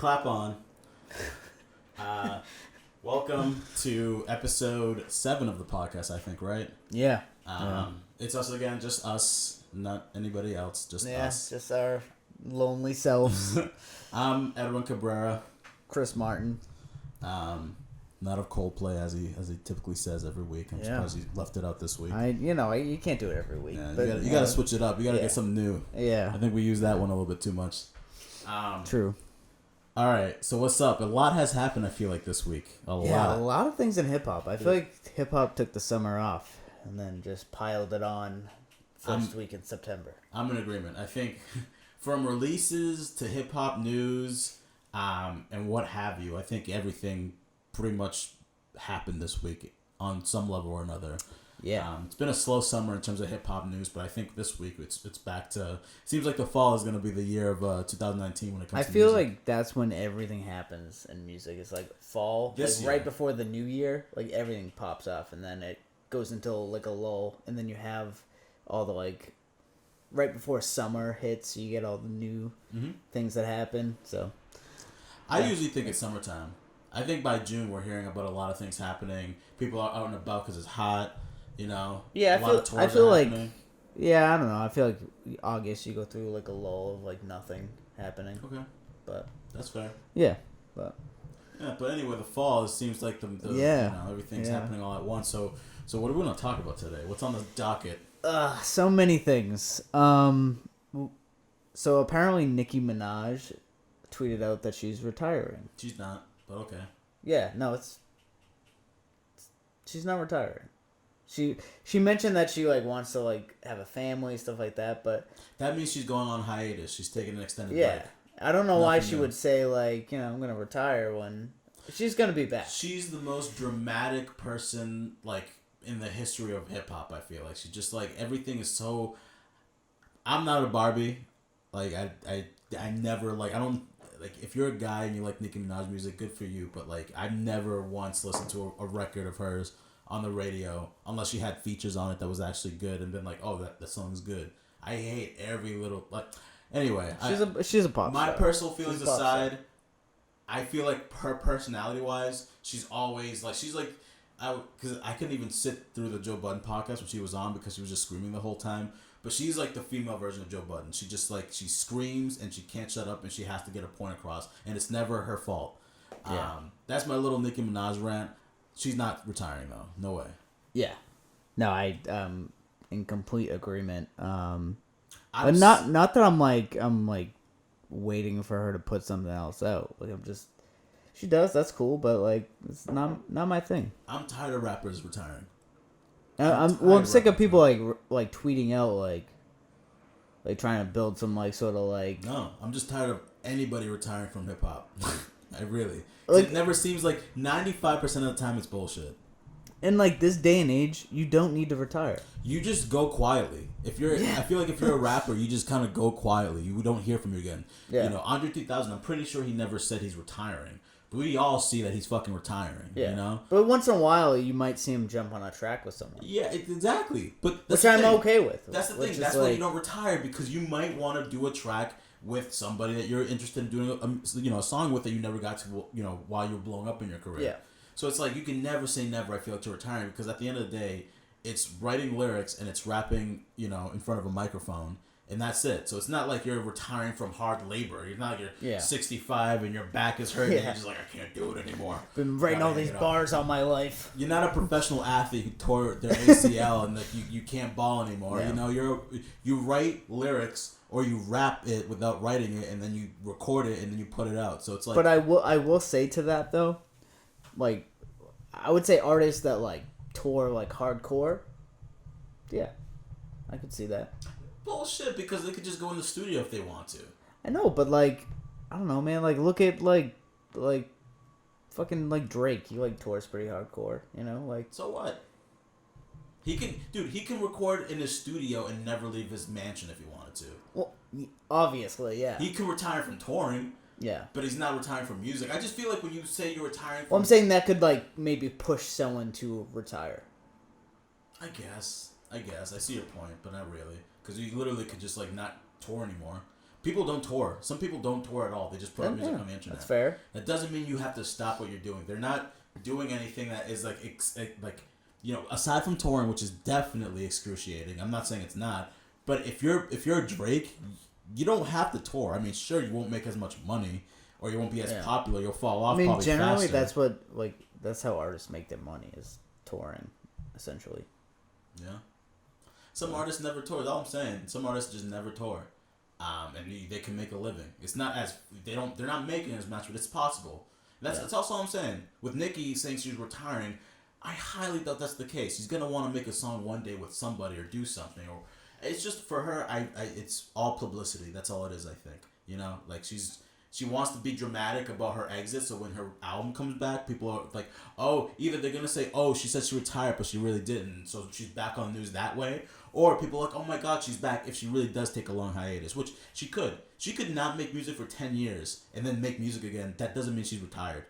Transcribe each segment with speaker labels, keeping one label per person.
Speaker 1: Clap on. Welcome to episode 7 of the podcast, I think, right?
Speaker 2: Yeah.
Speaker 1: It's us again, just us, not anybody else, just us.
Speaker 2: Just our lonely selves.
Speaker 1: I'm Edwin Cabrera.
Speaker 2: Chris Martin.
Speaker 1: Not of Coldplay, as he typically says every week. I'm surprised he left it out this week.
Speaker 2: You can't do it every week.
Speaker 1: Yeah,
Speaker 2: but
Speaker 1: you gotta switch it up. You gotta get something new.
Speaker 2: Yeah.
Speaker 1: I think we use that one a little bit too much.
Speaker 2: True.
Speaker 1: All right, so what's up? A lot has happened, I feel like, this week. A lot
Speaker 2: of things in hip-hop. I feel like hip-hop took the summer off and then just piled it on first week in September.
Speaker 1: I'm in agreement. I think from releases to hip-hop news and what have you, I think everything pretty much happened this week on some level or another.
Speaker 2: Yeah.
Speaker 1: It's been a slow summer in terms of hip-hop news, but I think this week it's back to... Seems like the fall is going to be the year of 2019 when it comes to music.
Speaker 2: I feel like that's when everything happens in music. It's like fall, right before the new year, like everything pops off, and then it goes into like a lull, and then you have all the like... Right before summer hits, you get all the new things that happen, so...
Speaker 1: I usually think it's summertime. I think by June we're hearing about a lot of things happening. People are out and about because it's hot. You know,
Speaker 2: yeah,
Speaker 1: I feel like,
Speaker 2: yeah, I don't know. I feel like August you go through like a lull of like nothing happening.
Speaker 1: Okay,
Speaker 2: but
Speaker 1: that's fair.
Speaker 2: Yeah,
Speaker 1: but anyway, the fall, it seems like the everything's happening all at once. So what are we gonna talk about today? What's on the docket?
Speaker 2: So many things. So apparently Nicki Minaj tweeted out that she's retiring.
Speaker 1: She's not, but okay.
Speaker 2: Yeah, no, she's not retiring. She mentioned that she like wants to like have a family, stuff like that, but
Speaker 1: that means she's going on hiatus. She's taking an extended break.
Speaker 2: I don't know why she would say like, I'm gonna retire when she's gonna be back.
Speaker 1: She's the most dramatic person like in the history of hip hop. I feel like she's just like everything is so. I'm not a Barbie, like I never like I don't like if you're a guy and you like Nicki Minaj music, good for you. But like I've never once listened to a record of hers on the radio unless she had features on it that was actually good and been like, oh, that song's good. I hate every little like. Anyway,
Speaker 2: she's a pop star.
Speaker 1: My personal feelings aside, I feel like her personality wise, she's always like because I couldn't even sit through the Joe Budden podcast when she was on because she was just screaming the whole time. But she's like the female version of Joe Budden. She just like she screams and she can't shut up and she has to get a point across and it's never her fault. Yeah. That's my little Nicki Minaj rant. She's not retiring though. No way.
Speaker 2: Yeah. No, I in complete agreement. But not that I'm like waiting for her to put something else out. Like she does, that's cool, but like it's not my thing.
Speaker 1: I'm tired of rappers retiring.
Speaker 2: I'm sick of people like tweeting out like trying to build some like sort of like.
Speaker 1: No, I'm just tired of anybody retiring from hip hop. I really. Like, it never seems like 95% of the time it's bullshit.
Speaker 2: In like this day and age, you don't need to retire. You
Speaker 1: just go quietly. I feel like if you're a rapper, you just kind of go quietly. You don't hear from you again. Yeah. Andre 3000, I'm pretty sure he never said he's retiring. But we all see that he's fucking retiring. Yeah. You know?
Speaker 2: But once in a while, you might see him jump on a track with someone.
Speaker 1: Yeah, exactly. But
Speaker 2: which I'm okay with.
Speaker 1: That's the thing. That's why you don't retire, because you might want to do a track with somebody that you're interested in doing a song with that you never got to, while you were blowing up in your career. Yeah. So it's like you can never say never, I feel like, to retiring, because at the end of the day, it's writing lyrics and it's rapping, in front of a microphone, and that's it. So it's not like you're retiring from hard labor. You're not like you're 65 and your back is hurting and you're just like, I can't do it anymore.
Speaker 2: Been writing all these bars all my life.
Speaker 1: You're not a professional athlete who tore their ACL and you can't ball anymore. Yeah. You write lyrics or you rap it without writing it, and then you record it and then you put it out. So it's like.
Speaker 2: But I will say to that though, like, I would say artists that like tour like hardcore. Yeah, I could see that.
Speaker 1: Bullshit, because they could just go in the studio if they want to.
Speaker 2: I know, but like, I don't know, man. Like, look at like fucking like Drake. He like tours pretty hardcore, like.
Speaker 1: So what? He can record in his studio and never leave his mansion if he wanted to.
Speaker 2: Well, obviously, yeah.
Speaker 1: He can retire from touring.
Speaker 2: Yeah.
Speaker 1: But he's not retiring from music. I just feel like when you say you're retiring from...
Speaker 2: Well, I'm saying that could, like, maybe push someone to retire.
Speaker 1: I guess. I see your point, but not really. Because you literally could just, like, not tour anymore. People don't tour. Some people don't tour at all. They just put up music on the internet.
Speaker 2: That's fair.
Speaker 1: That doesn't mean you have to stop what you're doing. They're not doing anything that is aside from touring, which is definitely excruciating. I'm not saying it's not, but if you're Drake, you don't have to tour. I mean, sure, you won't make as much money, or you won't be as popular. You'll fall off. I mean,
Speaker 2: generally,
Speaker 1: faster.
Speaker 2: that's how artists make their money, is touring, essentially.
Speaker 1: Yeah. Some artists never tour. That's all I'm saying. Some artists just never tour. And they can make a living. It's not as they're not making as much, but it's possible. That's also what I'm saying. With Nicki saying she's retiring, I highly doubt that's the case. She's gonna want to make a song one day with somebody or do something, or it's just for her. It's all publicity. That's all it is. I think like she wants to be dramatic about her exit, so when her album comes back, people are like, oh, either they're gonna say, oh, she said she retired, but she really didn't, so she's back on the news that way. Or people are like, oh my god, she's back if she really does take a long hiatus, which she could. She could not make music for 10 years and then make music again. That doesn't mean she's retired.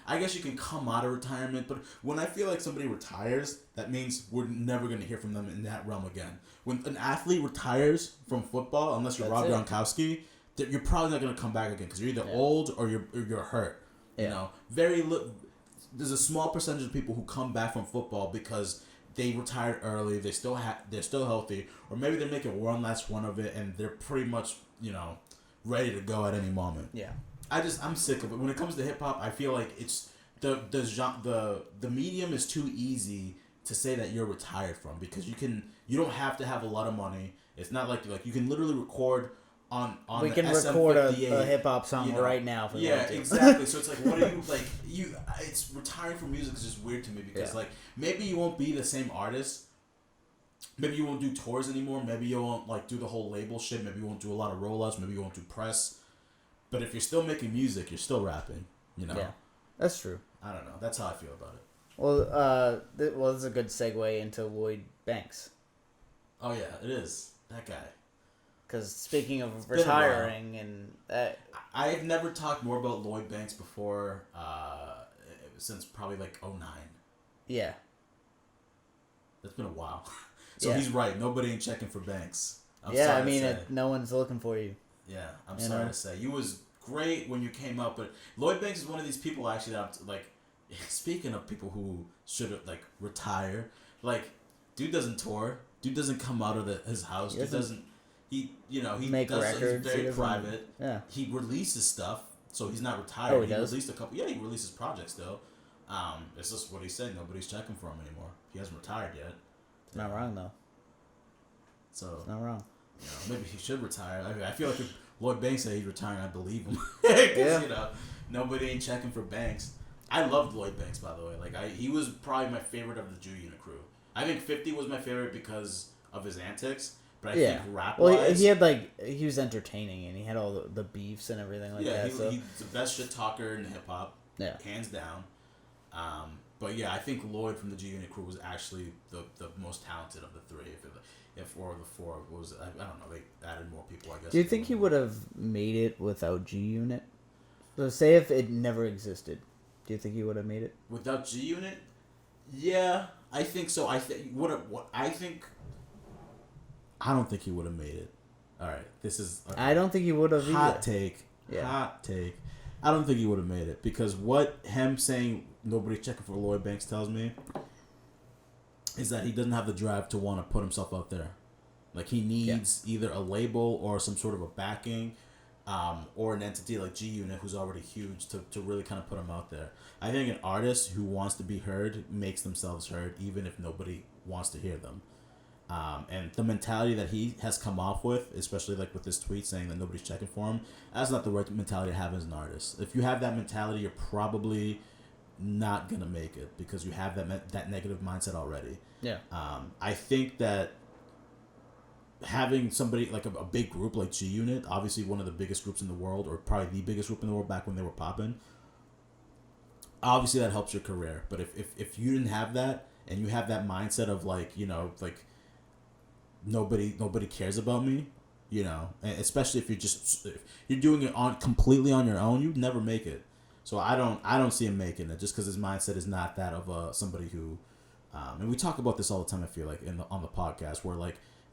Speaker 1: I guess she can come out of retirement, but when I feel like somebody retires, that means we're never going to hear from them in that realm again. When an athlete retires from football, unless you're Rob Gronkowski, you're probably not going to come back again because you're either old or you're hurt. Yeah. There's a small percentage of people who come back from football because they retired early, they're still healthy, or maybe they're making one last run of it and they're pretty much, ready to go at any moment. Yeah. I'm sick of it. When it comes to hip hop, I feel like it's the medium is too easy to say that you're retired from, because you don't have to have a lot of money. It's not like you can literally record on we can record a
Speaker 2: hip hop song right now.
Speaker 1: Exactly. So it's like, what are you it's retiring from music is just weird to me, because maybe you won't be the same artist. Maybe you won't do tours anymore. Maybe you won't do the whole label shit. Maybe you won't do a lot of rollouts. Maybe you won't do press. But if you're still making music, you're still rapping. Yeah,
Speaker 2: that's true.
Speaker 1: I don't know. That's how I feel about it.
Speaker 2: Well, this is a good segue into Lloyd Banks.
Speaker 1: Oh yeah, it is. That guy.
Speaker 2: Because speaking of retiring and that,
Speaker 1: I've never talked more about Lloyd Banks before, since probably 2009. Yeah. That's been a while. So he's right. Nobody ain't checking for Banks.
Speaker 2: No one's looking for you.
Speaker 1: Yeah, I'm sorry to say. You was great when you came up, but Lloyd Banks is one of these people actually that speaking of people who should retire, dude doesn't tour. Dude doesn't come out of his house. He
Speaker 2: make records.
Speaker 1: He's very private. Yeah. He releases stuff, so he's not retired.
Speaker 2: Oh, he does?
Speaker 1: Released a couple. Yeah, he releases projects still. It's just what he said. Nobody's checking for him anymore. He hasn't retired yet.
Speaker 2: It's not wrong though.
Speaker 1: So
Speaker 2: it's not wrong.
Speaker 1: Maybe he should retire. I feel like if Lloyd Banks said he's retiring, I believe him. Because nobody ain't checking for Banks. I loved Lloyd Banks, by the way. He was probably my favorite of the Jew Unit crew. I think 50 was my favorite because of his antics. But I think rap-wise...
Speaker 2: Well, he was entertaining, and he had all the beefs and everything that.
Speaker 1: Yeah, he's the best shit talker in hip-hop. Yeah. Hands down. But yeah, I think Lloyd from the G Unit crew was actually the most talented of the three. If or the four was, I don't know, they added more people, I guess.
Speaker 2: Do you think he would have made it without G Unit? So say if it never existed, do you think he would have made it?
Speaker 1: Without G Unit? Yeah, I think so. I don't think he would have made it. All right, this is.
Speaker 2: I don't think he would have.
Speaker 1: Hot take. Yeah. Hot take. I don't think he would have made it, because what him saying nobody checking for Lloyd Banks tells me is that he doesn't have the drive to want to put himself out there. He needs either a label or some sort of a backing, or an entity like G Unit who's already huge to really kind of put him out there. I think an artist who wants to be heard makes themselves heard even if nobody wants to hear them. And the mentality that he has come off with, especially with this tweet saying that nobody's checking for him, that's not the right mentality to have as an artist. If you have that mentality, you're probably not gonna make it, because you have that negative mindset already. Yeah. I think that having somebody a big group like G Unit, obviously one of the biggest groups in the world, or probably the biggest group in the world back when they were popping, obviously that helps your career. But if you didn't have that, and you have that mindset of nobody cares about me, and especially if you're doing it completely on your own, you'd never make it. So I don't see him making it, just because his mindset is not that of somebody who, and we talk about this all the time. I feel on the podcast, where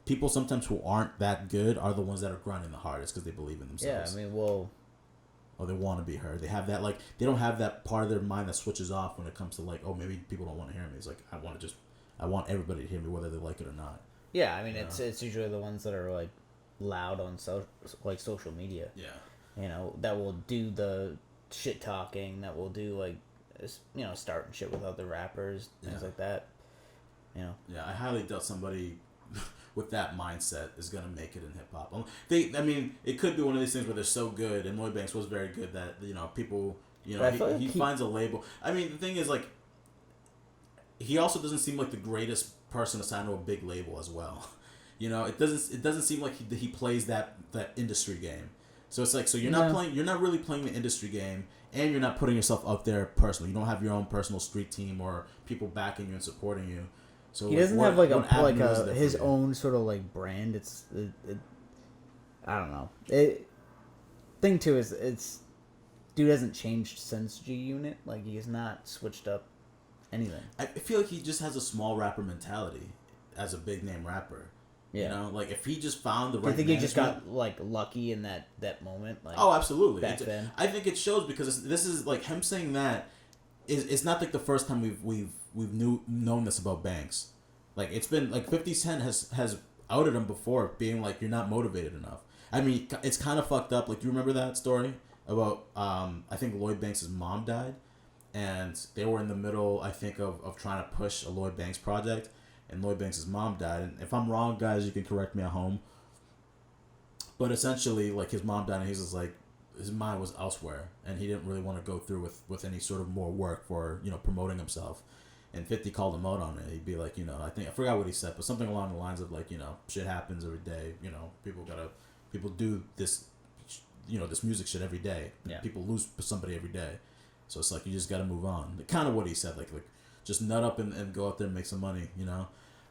Speaker 1: people sometimes who aren't that good are the ones that are grinding the hardest because they believe in themselves.
Speaker 2: Yeah, I mean, well,
Speaker 1: or they want to be heard. They have that, like, they don't have that part of their mind that switches off when it comes to, like, oh, maybe people don't want to hear me. It's like, I want everybody to hear me whether they like it or not.
Speaker 2: Yeah, I mean, it's usually the ones that are, like, loud on social media.
Speaker 1: Yeah.
Speaker 2: You know, that will do the shit talking, that will do, like, you know, starting shit with other rappers, things like that. You know. Yeah,
Speaker 1: I highly doubt somebody with that mindset is gonna make it in hip hop. I mean, it could be one of these things where they're so good, and Lloyd Banks was very good that, you know, people, you know, he finds a label. I mean, the thing is, like, he also doesn't seem like the greatest person to sign to a big label as well. You know, it doesn't seem like he plays that industry game. So it's like, so you're not really playing the industry game, and you're not putting yourself up there personally. You don't have your own personal street team or people backing you and supporting you. So
Speaker 2: he doesn't have his own sort of like brand. I don't know. Thing too is dude hasn't changed since G Unit. Like, he has not switched up anything.
Speaker 1: I feel like he just has a small rapper mentality as a big name rapper. Yeah. You know, like, if he just found the right.
Speaker 2: I think he just got, like, lucky in that moment. Like,
Speaker 1: oh, absolutely.
Speaker 2: Back then,
Speaker 1: I think it shows because this is like him saying that. It's not like the first time we've known this about Banks. Like, it's been like 50 Cent has outed him before, being like, you're not motivated enough. I mean, it's kind of fucked up. Like, do you remember that story about I think Lloyd Banks' mom died, and they were in the middle, I think, of trying to push a Lloyd Banks project. And Lloyd Banks' mom died. And if I'm wrong, guys, you can correct me at home. But essentially, like, his mom died, and he's just like, his mind was elsewhere, and he didn't really want to go through with any sort of more work for, you know, promoting himself. And 50 called him out on it. He'd be like, you know, I forgot what he said, but something along the lines of, like, you know, shit happens every day. You know, people do this, you know, this music shit every day. Yeah. People lose somebody every day. So it's like, you just got to move on. Kind of what he said, like just nut up and go out there and make some money, you know?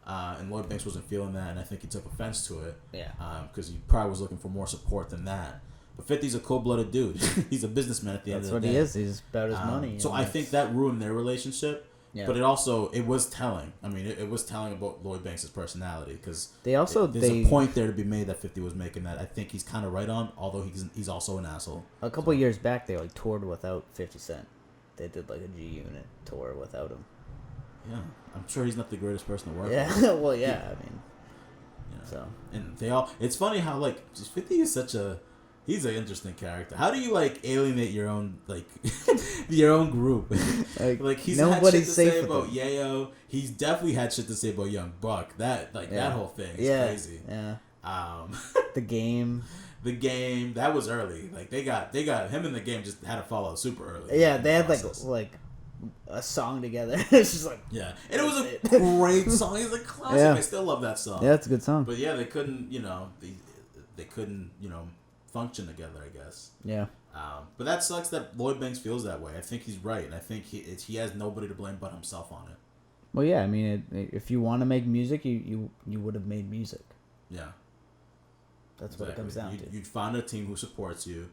Speaker 1: And Lloyd Banks wasn't feeling that, and I think he took offense to it.
Speaker 2: Yeah.
Speaker 1: Because he probably was looking for more support than that. But 50's a cold-blooded dude. He's a businessman at the end of the day.
Speaker 2: That's what he is. He's about his money.
Speaker 1: So I think that ruined their relationship. Yeah. But it was telling. I mean, it was telling about Lloyd Banks' personality, because there's a point there to be made that 50 was making that I think he's kind of right on, although he's also an asshole.
Speaker 2: A couple years back, they like toured without 50 Cent. They did like a G Unit tour without him.
Speaker 1: Yeah, I'm sure he's not the greatest person to work with.
Speaker 2: Yeah, well, yeah, I mean,
Speaker 1: you know, so. And they all, it's funny how, like, 50 is he's an interesting character. How do you, like, alienate your own, like, your own group? Like, he's had shit to say about Yayo. He's definitely had shit to say about Young Buck. That whole thing is crazy.
Speaker 2: Yeah. The Game.
Speaker 1: The Game, that was early. Like, they got him in The Game, just had to follow super early.
Speaker 2: Yeah, they had like a song together. It's just like,
Speaker 1: yeah, and it was a great song. It's a classic. Yeah. I still love that song.
Speaker 2: Yeah, it's a good song.
Speaker 1: But yeah, they couldn't, you know, they couldn't, you know, function together, I guess.
Speaker 2: Yeah.
Speaker 1: But that sucks that Lloyd Banks feels that way. I think he's right, and I think he has nobody to blame but himself on it.
Speaker 2: Well, yeah, I mean, if you want to make music, you would have made music.
Speaker 1: Yeah.
Speaker 2: That's exactly what it comes down to.
Speaker 1: You'd find a team who supports you.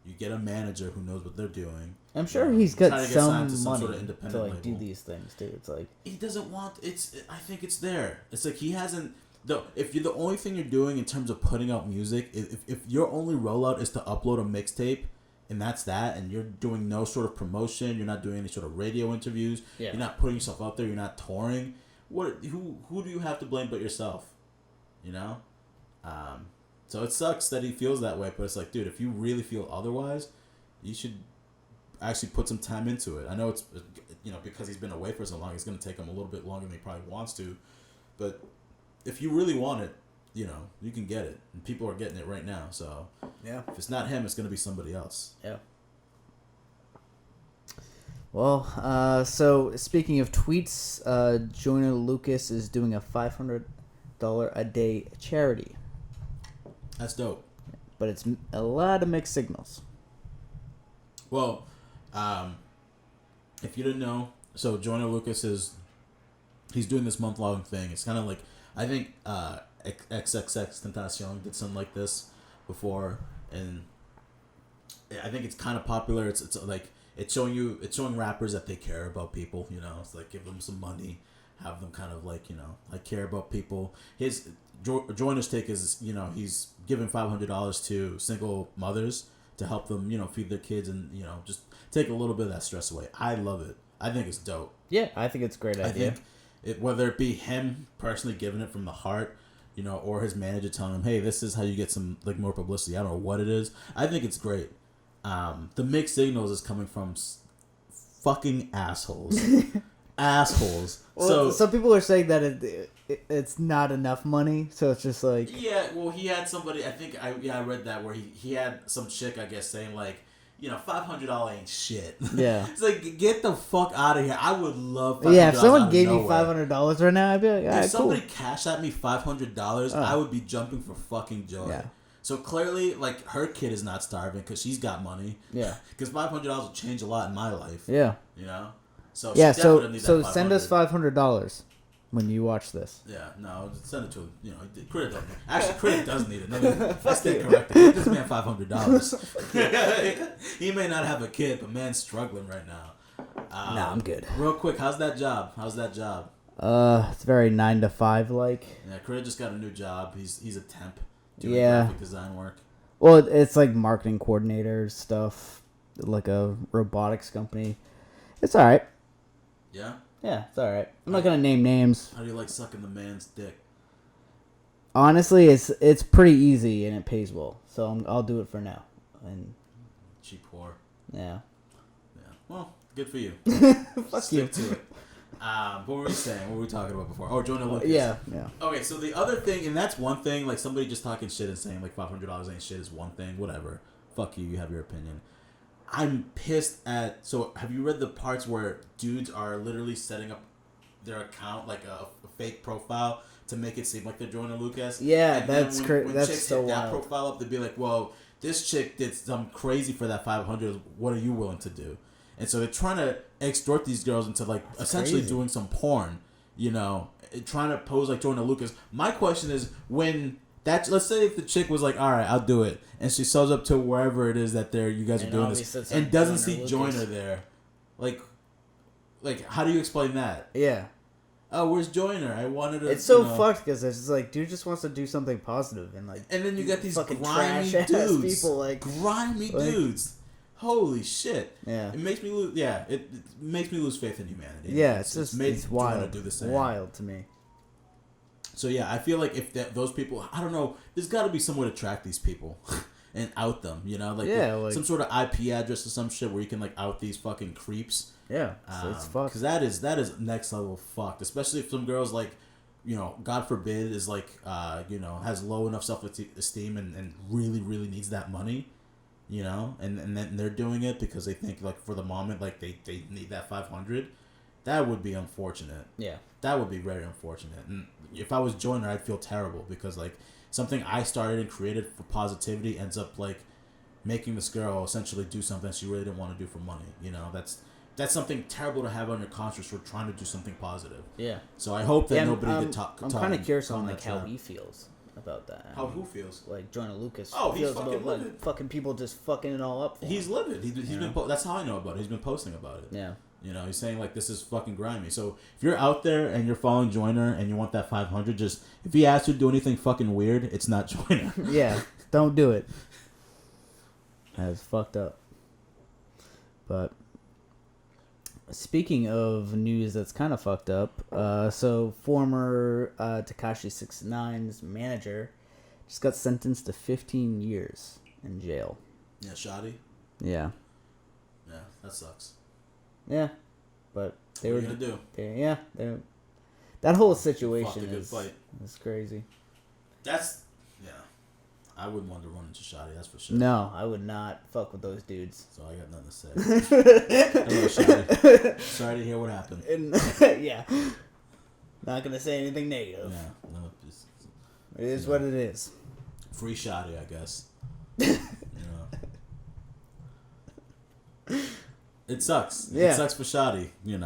Speaker 1: You get a manager who knows what they're doing.
Speaker 2: I'm sure he's got some money sort of to like label. Do these things too. It's like
Speaker 1: he doesn't want. I think it's there. It's like he hasn't. Though, if you're the only thing you're doing in terms of putting out music, if your only rollout is to upload a mixtape, and that's that, and you're doing no sort of promotion, you're not doing any sort of radio interviews, you're not putting yourself out there, you're not touring. Who do you have to blame but yourself? You know. So it sucks that he feels that way, but it's like, dude, if you really feel otherwise, you should actually put some time into it. I know it's, you know, because he's been away for so long, it's going to take him a little bit longer than he probably wants to, but if you really want it, you know, you can get it, and people are getting it right now. So
Speaker 2: yeah,
Speaker 1: if it's not him, it's going to be somebody else.
Speaker 2: Yeah. Well, so speaking of tweets, Joyner Lucas is doing a $500 a day charity.
Speaker 1: That's dope.
Speaker 2: But it's a lot of mixed signals.
Speaker 1: Well, if you didn't know, so Joyner Lucas he's doing this month-long thing. It's kind of like, I think XXXTentacion did something like this before, and I think it's kind of popular. It's like it's showing rappers that they care about people. You know, it's like give them some money, have them kind of like, like care about people. His Joyner's take is, he's giving $500 to single mothers to help them, feed their kids and, just take a little bit of that stress away. I love it. I think it's dope.
Speaker 2: Yeah, I think it's a great idea.
Speaker 1: I think whether it be him personally giving it from the heart, or his manager telling him, hey, this is how you get some like more publicity. I don't know what it is. I think it's great. The mixed signals is coming from fucking assholes. Assholes.
Speaker 2: Well,
Speaker 1: so
Speaker 2: some people are saying that it's not enough money, so it's just like...
Speaker 1: Yeah, well, he had somebody, I read that where he had some chick, I guess, saying like, $500 ain't shit.
Speaker 2: Yeah.
Speaker 1: It's like, get the fuck out of here. I would love $500.
Speaker 2: Yeah, if someone gave me $500 right now, I'd be like, all right,
Speaker 1: if somebody cashed at me $500, I would be jumping for fucking joy.
Speaker 2: Yeah.
Speaker 1: So clearly, like, her kid is not starving because she's got money.
Speaker 2: Yeah.
Speaker 1: Because $500 will change a lot in my life.
Speaker 2: Yeah.
Speaker 1: So
Speaker 2: yeah, so send us $500 when you watch this.
Speaker 1: Yeah, no, send it to him. Critic doesn't. Actually, Critic does need it. I stand corrected. Give this man $500. He may not have a kid, but man's struggling right now.
Speaker 2: Nah, I'm good.
Speaker 1: Real quick, how's that job?
Speaker 2: It's very 9 to 5 like.
Speaker 1: Yeah, Critic just got a new job. He's a temp doing graphic design work.
Speaker 2: Well, it's like marketing coordinator stuff, like a robotics company. It's all right.
Speaker 1: Yeah?
Speaker 2: Yeah, it's all right. I'm not going to name names.
Speaker 1: How do you like sucking the man's dick?
Speaker 2: Honestly, it's pretty easy and it pays well. So I'll do it for now. And
Speaker 1: cheap whore.
Speaker 2: Yeah.
Speaker 1: Yeah. Well, good for you.
Speaker 2: Fuck
Speaker 1: Stick
Speaker 2: you.
Speaker 1: to it. What were we saying? What were we talking about before? Oh, Joyner Lucas.
Speaker 2: Yeah.
Speaker 1: Okay, so the other thing, and that's one thing, like somebody just talking shit and saying like $500 ain't shit is one thing. Whatever. Fuck you. You have your opinion. I'm pissed at... So, have you read the parts where dudes are literally setting up their account, like a fake profile, to make it seem like they're Joyner Lucas?
Speaker 2: Yeah,
Speaker 1: and
Speaker 2: that's crazy.
Speaker 1: When
Speaker 2: that's
Speaker 1: chicks
Speaker 2: so
Speaker 1: hit that
Speaker 2: wild.
Speaker 1: profile up, they'd be like, well, this chick did something crazy for that $500. What are you willing to do? And so they're trying to extort these girls into, like, that's essentially crazy. Doing some porn, trying to pose like Joyner Lucas. My question is, when... let's say if the chick was like, all right, I'll do it, and she shows up to wherever it is that you guys are doing this, and doesn't see Joyner there, like how do you explain that?
Speaker 2: Yeah.
Speaker 1: Oh, where's Joyner? I wanted to.
Speaker 2: It's so fucked because it's just like, dude just wants to do something positive and like.
Speaker 1: And then you got these
Speaker 2: fucking
Speaker 1: grimy
Speaker 2: dudes, people like
Speaker 1: grimy dudes. Holy shit!
Speaker 2: Yeah.
Speaker 1: It makes me lose. Yeah, it makes me lose faith in humanity.
Speaker 2: Yeah, it's wild.
Speaker 1: Do the same.
Speaker 2: Wild to me.
Speaker 1: So yeah, I feel like if those people, I don't know, there's got to be some way to track these people and out them, like some sort of IP address or some shit where you can like out these fucking creeps.
Speaker 2: Yeah, it's fucked.
Speaker 1: Because that is next level fucked, especially if some girls like, God forbid is like, has low enough self-esteem and really really needs that money, and then they're doing it because they think like for the moment like they need that $500. That would be unfortunate.
Speaker 2: Yeah.
Speaker 1: That would be very unfortunate. And if I was Joyner, I'd feel terrible because, like, something I started and created for positivity ends up, like, making this girl essentially do something she really didn't want to do for money. That's something terrible to have on your conscience for trying to do something positive.
Speaker 2: Yeah.
Speaker 1: So I hope that nobody could talk.
Speaker 2: I'm kind of curious on, like, how he feels about that.
Speaker 1: Who feels?
Speaker 2: Like, Joyner Lucas
Speaker 1: feels
Speaker 2: he's
Speaker 1: fucking
Speaker 2: about,
Speaker 1: livid.
Speaker 2: Like, fucking people just fucking it all up for
Speaker 1: He's
Speaker 2: him.
Speaker 1: livid. He's been that's how I know about it. He's been posting about it.
Speaker 2: Yeah.
Speaker 1: He's saying, like, this is fucking grimy. So, if you're out there and you're following Joyner and you want that $500, just, if he asks you to do anything fucking weird, it's not Joyner.
Speaker 2: Yeah, don't do it. That's fucked up. But, speaking of news that's kind of fucked up, so former Tekashi 6ix9ine's manager just got sentenced to 15 years in jail.
Speaker 1: Yeah, shoddy?
Speaker 2: Yeah.
Speaker 1: Yeah, that sucks.
Speaker 2: Yeah, but they
Speaker 1: what are you gonna
Speaker 2: do? That whole situation is crazy.
Speaker 1: I wouldn't want to run into Shoddy, that's for sure.
Speaker 2: No, I would not fuck with those dudes.
Speaker 1: So I got nothing to say. Hello, Shoddy. Sorry to hear what happened.
Speaker 2: Yeah, not gonna say anything negative.
Speaker 1: Yeah, no,
Speaker 2: it is what it is.
Speaker 1: Free Shoddy, I guess. It sucks.
Speaker 2: Yeah.
Speaker 1: It sucks for Shoddy, He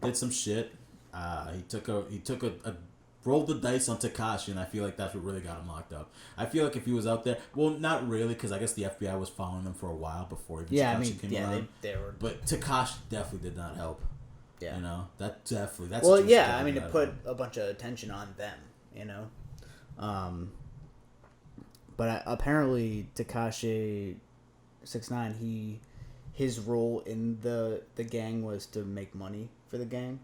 Speaker 1: did some shit. He took a rolled the dice on Tekashi, and I feel like that's what really got him locked up. I feel like if he was out there, well, not really, because I guess the FBI was following him for a while before even Tekashi came around.
Speaker 2: They were.
Speaker 1: But Tekashi definitely did not help.
Speaker 2: Yeah.
Speaker 1: You know, that definitely. That's
Speaker 2: well, yeah. I mean, it put a bunch of attention on them. You know, but apparently Tekashi 6ix9ine, his role in the gang was to make money for the gang,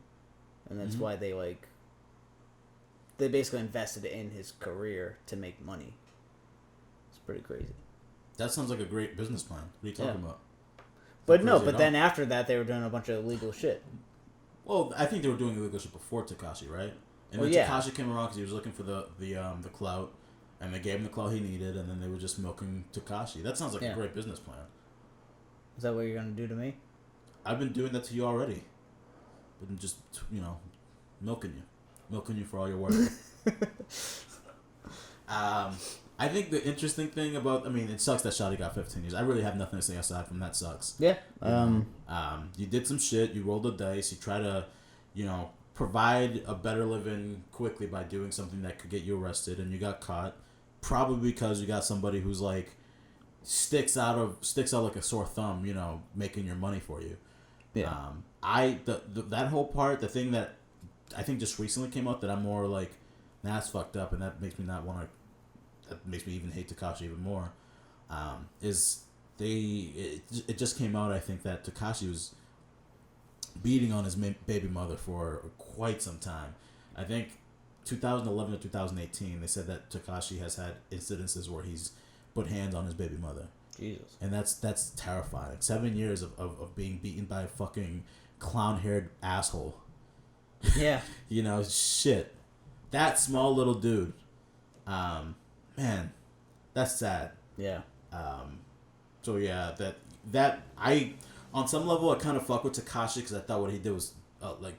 Speaker 2: and that's why they basically invested in his career to make money. It's pretty crazy.
Speaker 1: That sounds like a great business plan. What are you talking about?
Speaker 2: But no, but then after that, they were doing a bunch of illegal shit.
Speaker 1: Well, I think they were doing illegal shit before Tekashi, right? And then Tekashi came around because he was looking for the clout, and they gave him the clout he needed, and then they were just milking Tekashi. That sounds like a great business plan. Is
Speaker 2: that what you're gonna do to me?
Speaker 1: I've been doing that to you already. Been just milking you for all your work. I think the interesting thing about, it sucks that Shawty got 15 years. I really have nothing to say aside from that sucks.
Speaker 2: Yeah.
Speaker 1: You did some shit. You rolled the dice. You try to, provide a better living quickly by doing something that could get you arrested, and you got caught. Probably because you got somebody who's like sticks out like a sore thumb. Making your money for you. Yeah. That whole part, the thing that I think just recently came out that I'm more like, nah, it's fucked up, and that makes me not want to. That makes me even hate Tekashi even more. It just came out, I think, that Tekashi was beating on his baby mother for quite some time. I think 2011 to 2018, they said that Tekashi has had incidences where he's put hands on his baby mother.
Speaker 2: Jesus.
Speaker 1: And that's terrifying. 7 years of being beaten by a fucking clown-haired asshole.
Speaker 2: Yeah.
Speaker 1: Shit. That small little dude. Man, that's sad.
Speaker 2: Yeah.
Speaker 1: So yeah, that I on some level I kind of fuck with Tekashi because I thought what he did was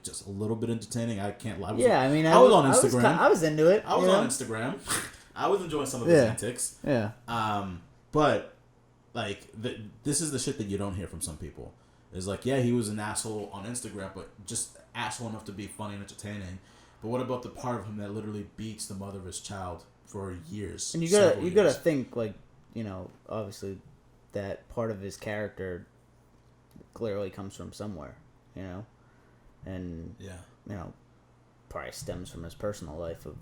Speaker 1: just a little bit entertaining. I can't lie.
Speaker 2: I was on Instagram. I was into it.
Speaker 1: I was on Instagram. I was enjoying some of his antics.
Speaker 2: Yeah.
Speaker 1: But this is the shit that you don't hear from some people. It's like, yeah, he was an asshole on Instagram, but just asshole enough to be funny and entertaining. But what about the part of him that literally beats the mother of his child for years?
Speaker 2: And you gotta think obviously that part of his character clearly comes from somewhere, and probably stems from his personal life of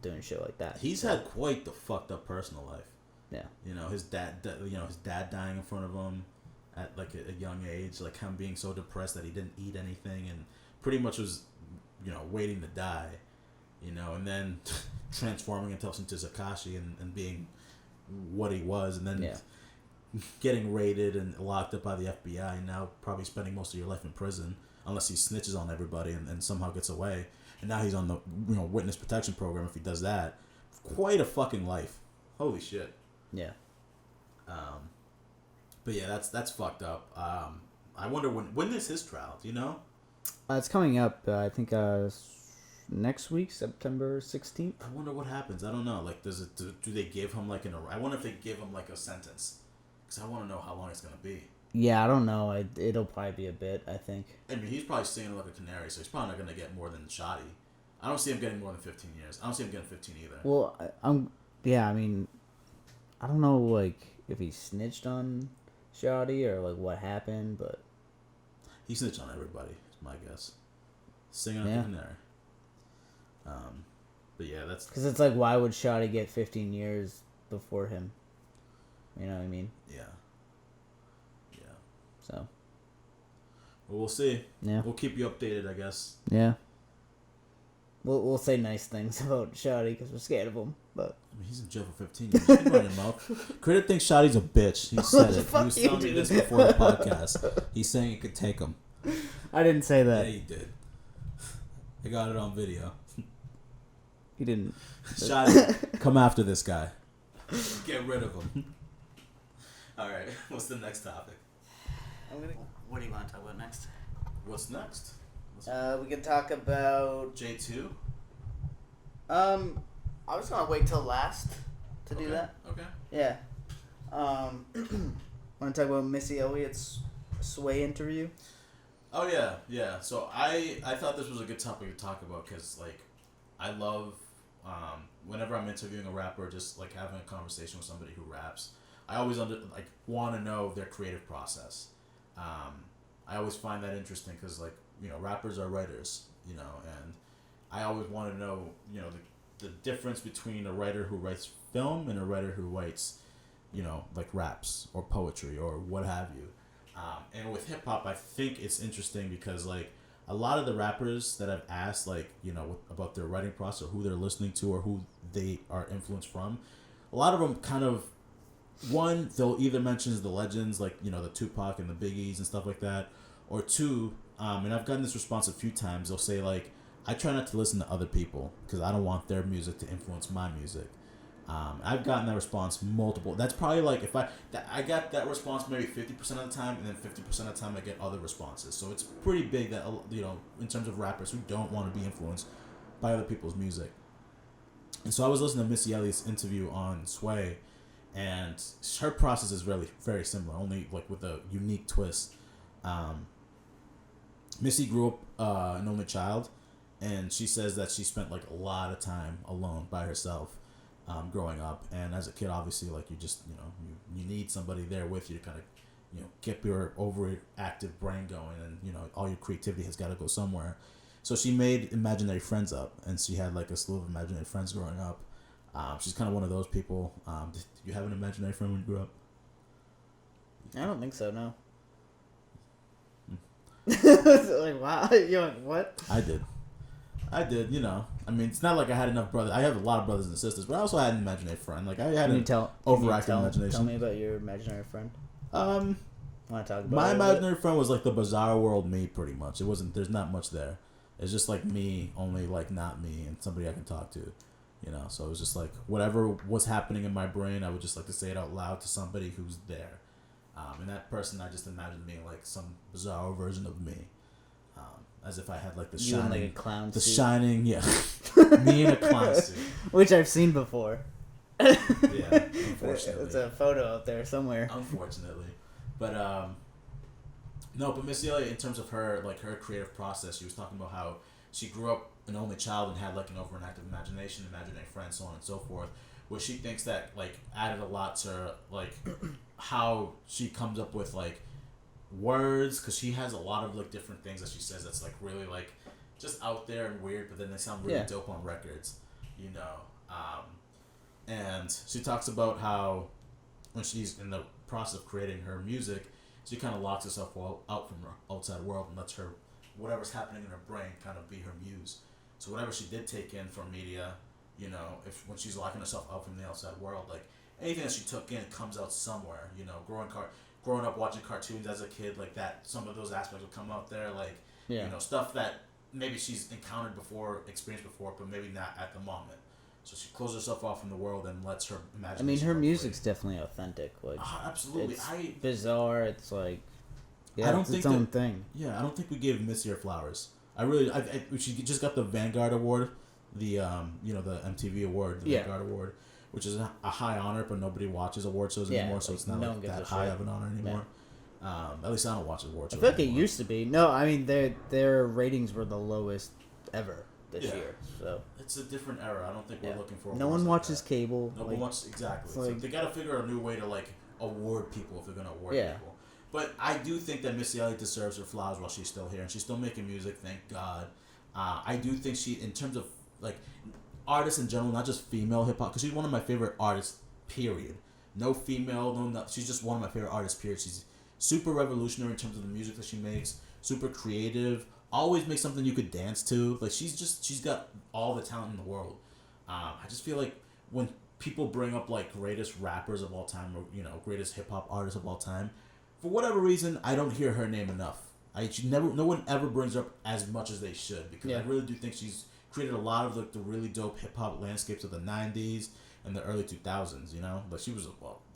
Speaker 2: doing shit like that.
Speaker 1: He's had quite the fucked up personal life.
Speaker 2: Yeah.
Speaker 1: His dad dying in front of him at a young age, him being so depressed that he didn't eat anything and pretty much was waiting to die, and then transforming himself into Tekashi and being what he was, and then getting raided and locked up by the FBI, and now probably spending most of your life in prison unless he snitches on everybody and somehow gets away. And now he's on the witness protection program if he does that. Quite a fucking life. Holy shit.
Speaker 2: Yeah.
Speaker 1: But yeah, that's fucked up. I wonder when is his trial? Do you know?
Speaker 2: It's coming up. I think next week, September 16th.
Speaker 1: I wonder what happens. I don't know. Do they give him I wonder if they give him a sentence, because I want to know how long it's gonna be.
Speaker 2: Yeah, I don't know. It'll probably be a bit, I think.
Speaker 1: He's probably singing like a canary, so he's probably not gonna get more than Shotty. I don't see him getting more than 15 years. I don't see him getting 15 either.
Speaker 2: Well, I don't know if he snitched on Shotty or what happened, but
Speaker 1: he snitched on everybody. Is my guess. Singing like a canary. But yeah, that's
Speaker 2: because it's why would Shotty get 15 years before him? You know what I mean?
Speaker 1: Yeah.
Speaker 2: So.
Speaker 1: Well, we'll see.
Speaker 2: Yeah.
Speaker 1: We'll keep you updated, I guess.
Speaker 2: Yeah. We'll say nice things about Shotty because we're scared of him, but
Speaker 1: he's in jail for 15 years. Keep on your mouth. Critic thinks Shotty's a bitch. He said it. He was telling me this before the podcast. He's saying it could take him.
Speaker 2: I didn't say that.
Speaker 1: Yeah, he did. I got it on video.
Speaker 2: He didn't.
Speaker 1: Shotty, come after this guy. Get rid of him. All right. What's the next topic?
Speaker 2: What do you want to talk about next?
Speaker 1: What's next?
Speaker 2: We can talk about
Speaker 1: J2.
Speaker 2: I was gonna wait till last to do that.
Speaker 1: Okay.
Speaker 2: Yeah. Want to talk about Missy Elliott's Sway interview?
Speaker 1: Oh yeah. So I thought this was a good topic to talk about because I love whenever I'm interviewing a rapper, just having a conversation with somebody who raps. I always want to know their creative process. I always find that interesting because rappers are writers, and I always want to know, the difference between a writer who writes film and a writer who writes, like raps or poetry or what have you. And with hip hop, I think it's interesting because like a lot of the rappers that I've asked, like, about their writing process or who they're listening to or who they are influenced from, a lot of them kind of, one, they'll either mention the legends, like, the Tupac and the Biggies and stuff like that, or two, and I've gotten this response a few times, they'll say, like, I try not to listen to other people because I don't want their music to influence my music. I've gotten that response multiple. That's probably like I got that response maybe 50% of the time, and then 50% of the time I get other responses. So it's pretty big that in terms of rappers who don't want to be influenced by other people's music. And so I was listening to Missy Elliott's interview on Sway, and her process is really very similar, only like with a unique twist. Missy grew up an only child, and she says that she spent like a lot of time alone by herself. Growing up, and as a kid, obviously, like you just you need somebody there with you to kind of get your overactive brain going, and all your creativity has got to go somewhere. So she made imaginary friends up, and she had like a slew of imaginary friends growing up. She's kind of one of those people. Did you have an imaginary friend when you grew up?
Speaker 2: I don't think so. No. Like, wow, you're like, what?
Speaker 1: I did. I mean, it's not like I had enough brothers. I have a lot of brothers and sisters, but I also had an imaginary friend. Like, I had an overactive imagination.
Speaker 2: Tell me about your imaginary friend. Want to talk about
Speaker 1: my imaginary friend was like the bizarre world me, pretty much. It wasn't. There's not much there. It's just like me, only like not me, and somebody I can talk to. So it was just like whatever was happening in my brain, I would just like to say it out loud to somebody who's there. And that person, I just imagined being like some bizarre version of me. As if I had like the
Speaker 2: you
Speaker 1: shining,
Speaker 2: in like a clown
Speaker 1: the
Speaker 2: suit.
Speaker 1: shining, yeah, me in a clown suit,
Speaker 2: which I've seen before.
Speaker 1: Yeah, unfortunately,
Speaker 2: it's a photo out there somewhere.
Speaker 1: Unfortunately, but no, but Missy Elliott, in terms of her creative process, she was talking about how she grew up an only child and had like an overactive imagination, imaginary friends, so on and so forth. Where she thinks that like added a lot to like how she comes up with like words, because she has a lot of like different things that she says that's like really like just out there and weird, but then they sound really dope on records, and she talks about how when she's in the process of creating her music, she kind of locks herself out from the outside world and lets her whatever's happening in her brain kind of be her muse. So whatever she did take in from media, if when she's locking herself out from the outside world, like anything that she took in comes out somewhere. Growing up watching cartoons as a kid, like that, some of those aspects will come out there, like stuff that maybe she's encountered before, experienced before, but maybe not at the moment. So she closes herself off from the world and lets her imagination.
Speaker 2: I mean, her music's definitely authentic. Like,
Speaker 1: absolutely,
Speaker 2: it's bizarre. It's like, I don't think
Speaker 1: its own thing. Yeah, I don't think we gave Missy her flowers. She just got the Vanguard Award, the the MTV Award, the Vanguard Award, which is a high honor, but nobody watches award shows anymore, so it's not like that high of an honor anymore. Yeah. At least I don't watch award shows.
Speaker 2: I feel like it used to be. No, I mean their ratings were the lowest ever this year. So
Speaker 1: it's a different era. I don't think we're looking for.
Speaker 2: No one watches cable.
Speaker 1: No one watches exactly. So they got to figure out a new way to like award people if they're gonna award people. But I do think that Missy Elliott deserves her flowers while she's still here, and she's still making music. Thank God. I do think she, in terms of like artists in general, not just female hip hop, because she's one of my favorite artists. Period. No female, no. She's just one of my favorite artists. Period. She's super revolutionary in terms of the music that she makes. Super creative. Always makes something you could dance to. Like she's got all the talent in the world. I just feel like when people bring up like greatest rappers of all time, or greatest hip hop artists of all time, for whatever reason, I don't hear her name enough. No one ever brings her up as much as they should, because I really do think she's created a lot of like the really dope hip hop landscapes of the '90s and the early 2000s. Like she was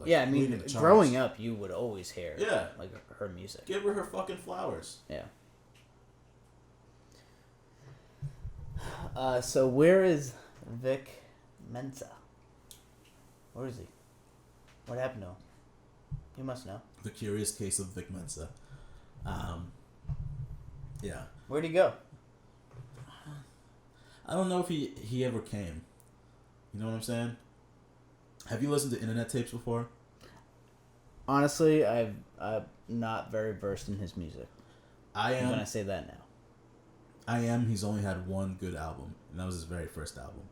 Speaker 2: I mean, growing up, you would always hear like her music.
Speaker 1: Give her fucking flowers.
Speaker 2: Yeah. So where is Vic Mensa? Where is he? What happened to him? You must know.
Speaker 1: The Curious Case of Vic Mensa. Yeah.
Speaker 2: Where'd he go?
Speaker 1: I don't know if he ever came. You know what I'm saying? Have you listened to Internet Tapes before?
Speaker 2: Honestly, I'm not very versed in his music.
Speaker 1: I'm
Speaker 2: gonna say that now.
Speaker 1: He's only had one good album, and that was his very first album.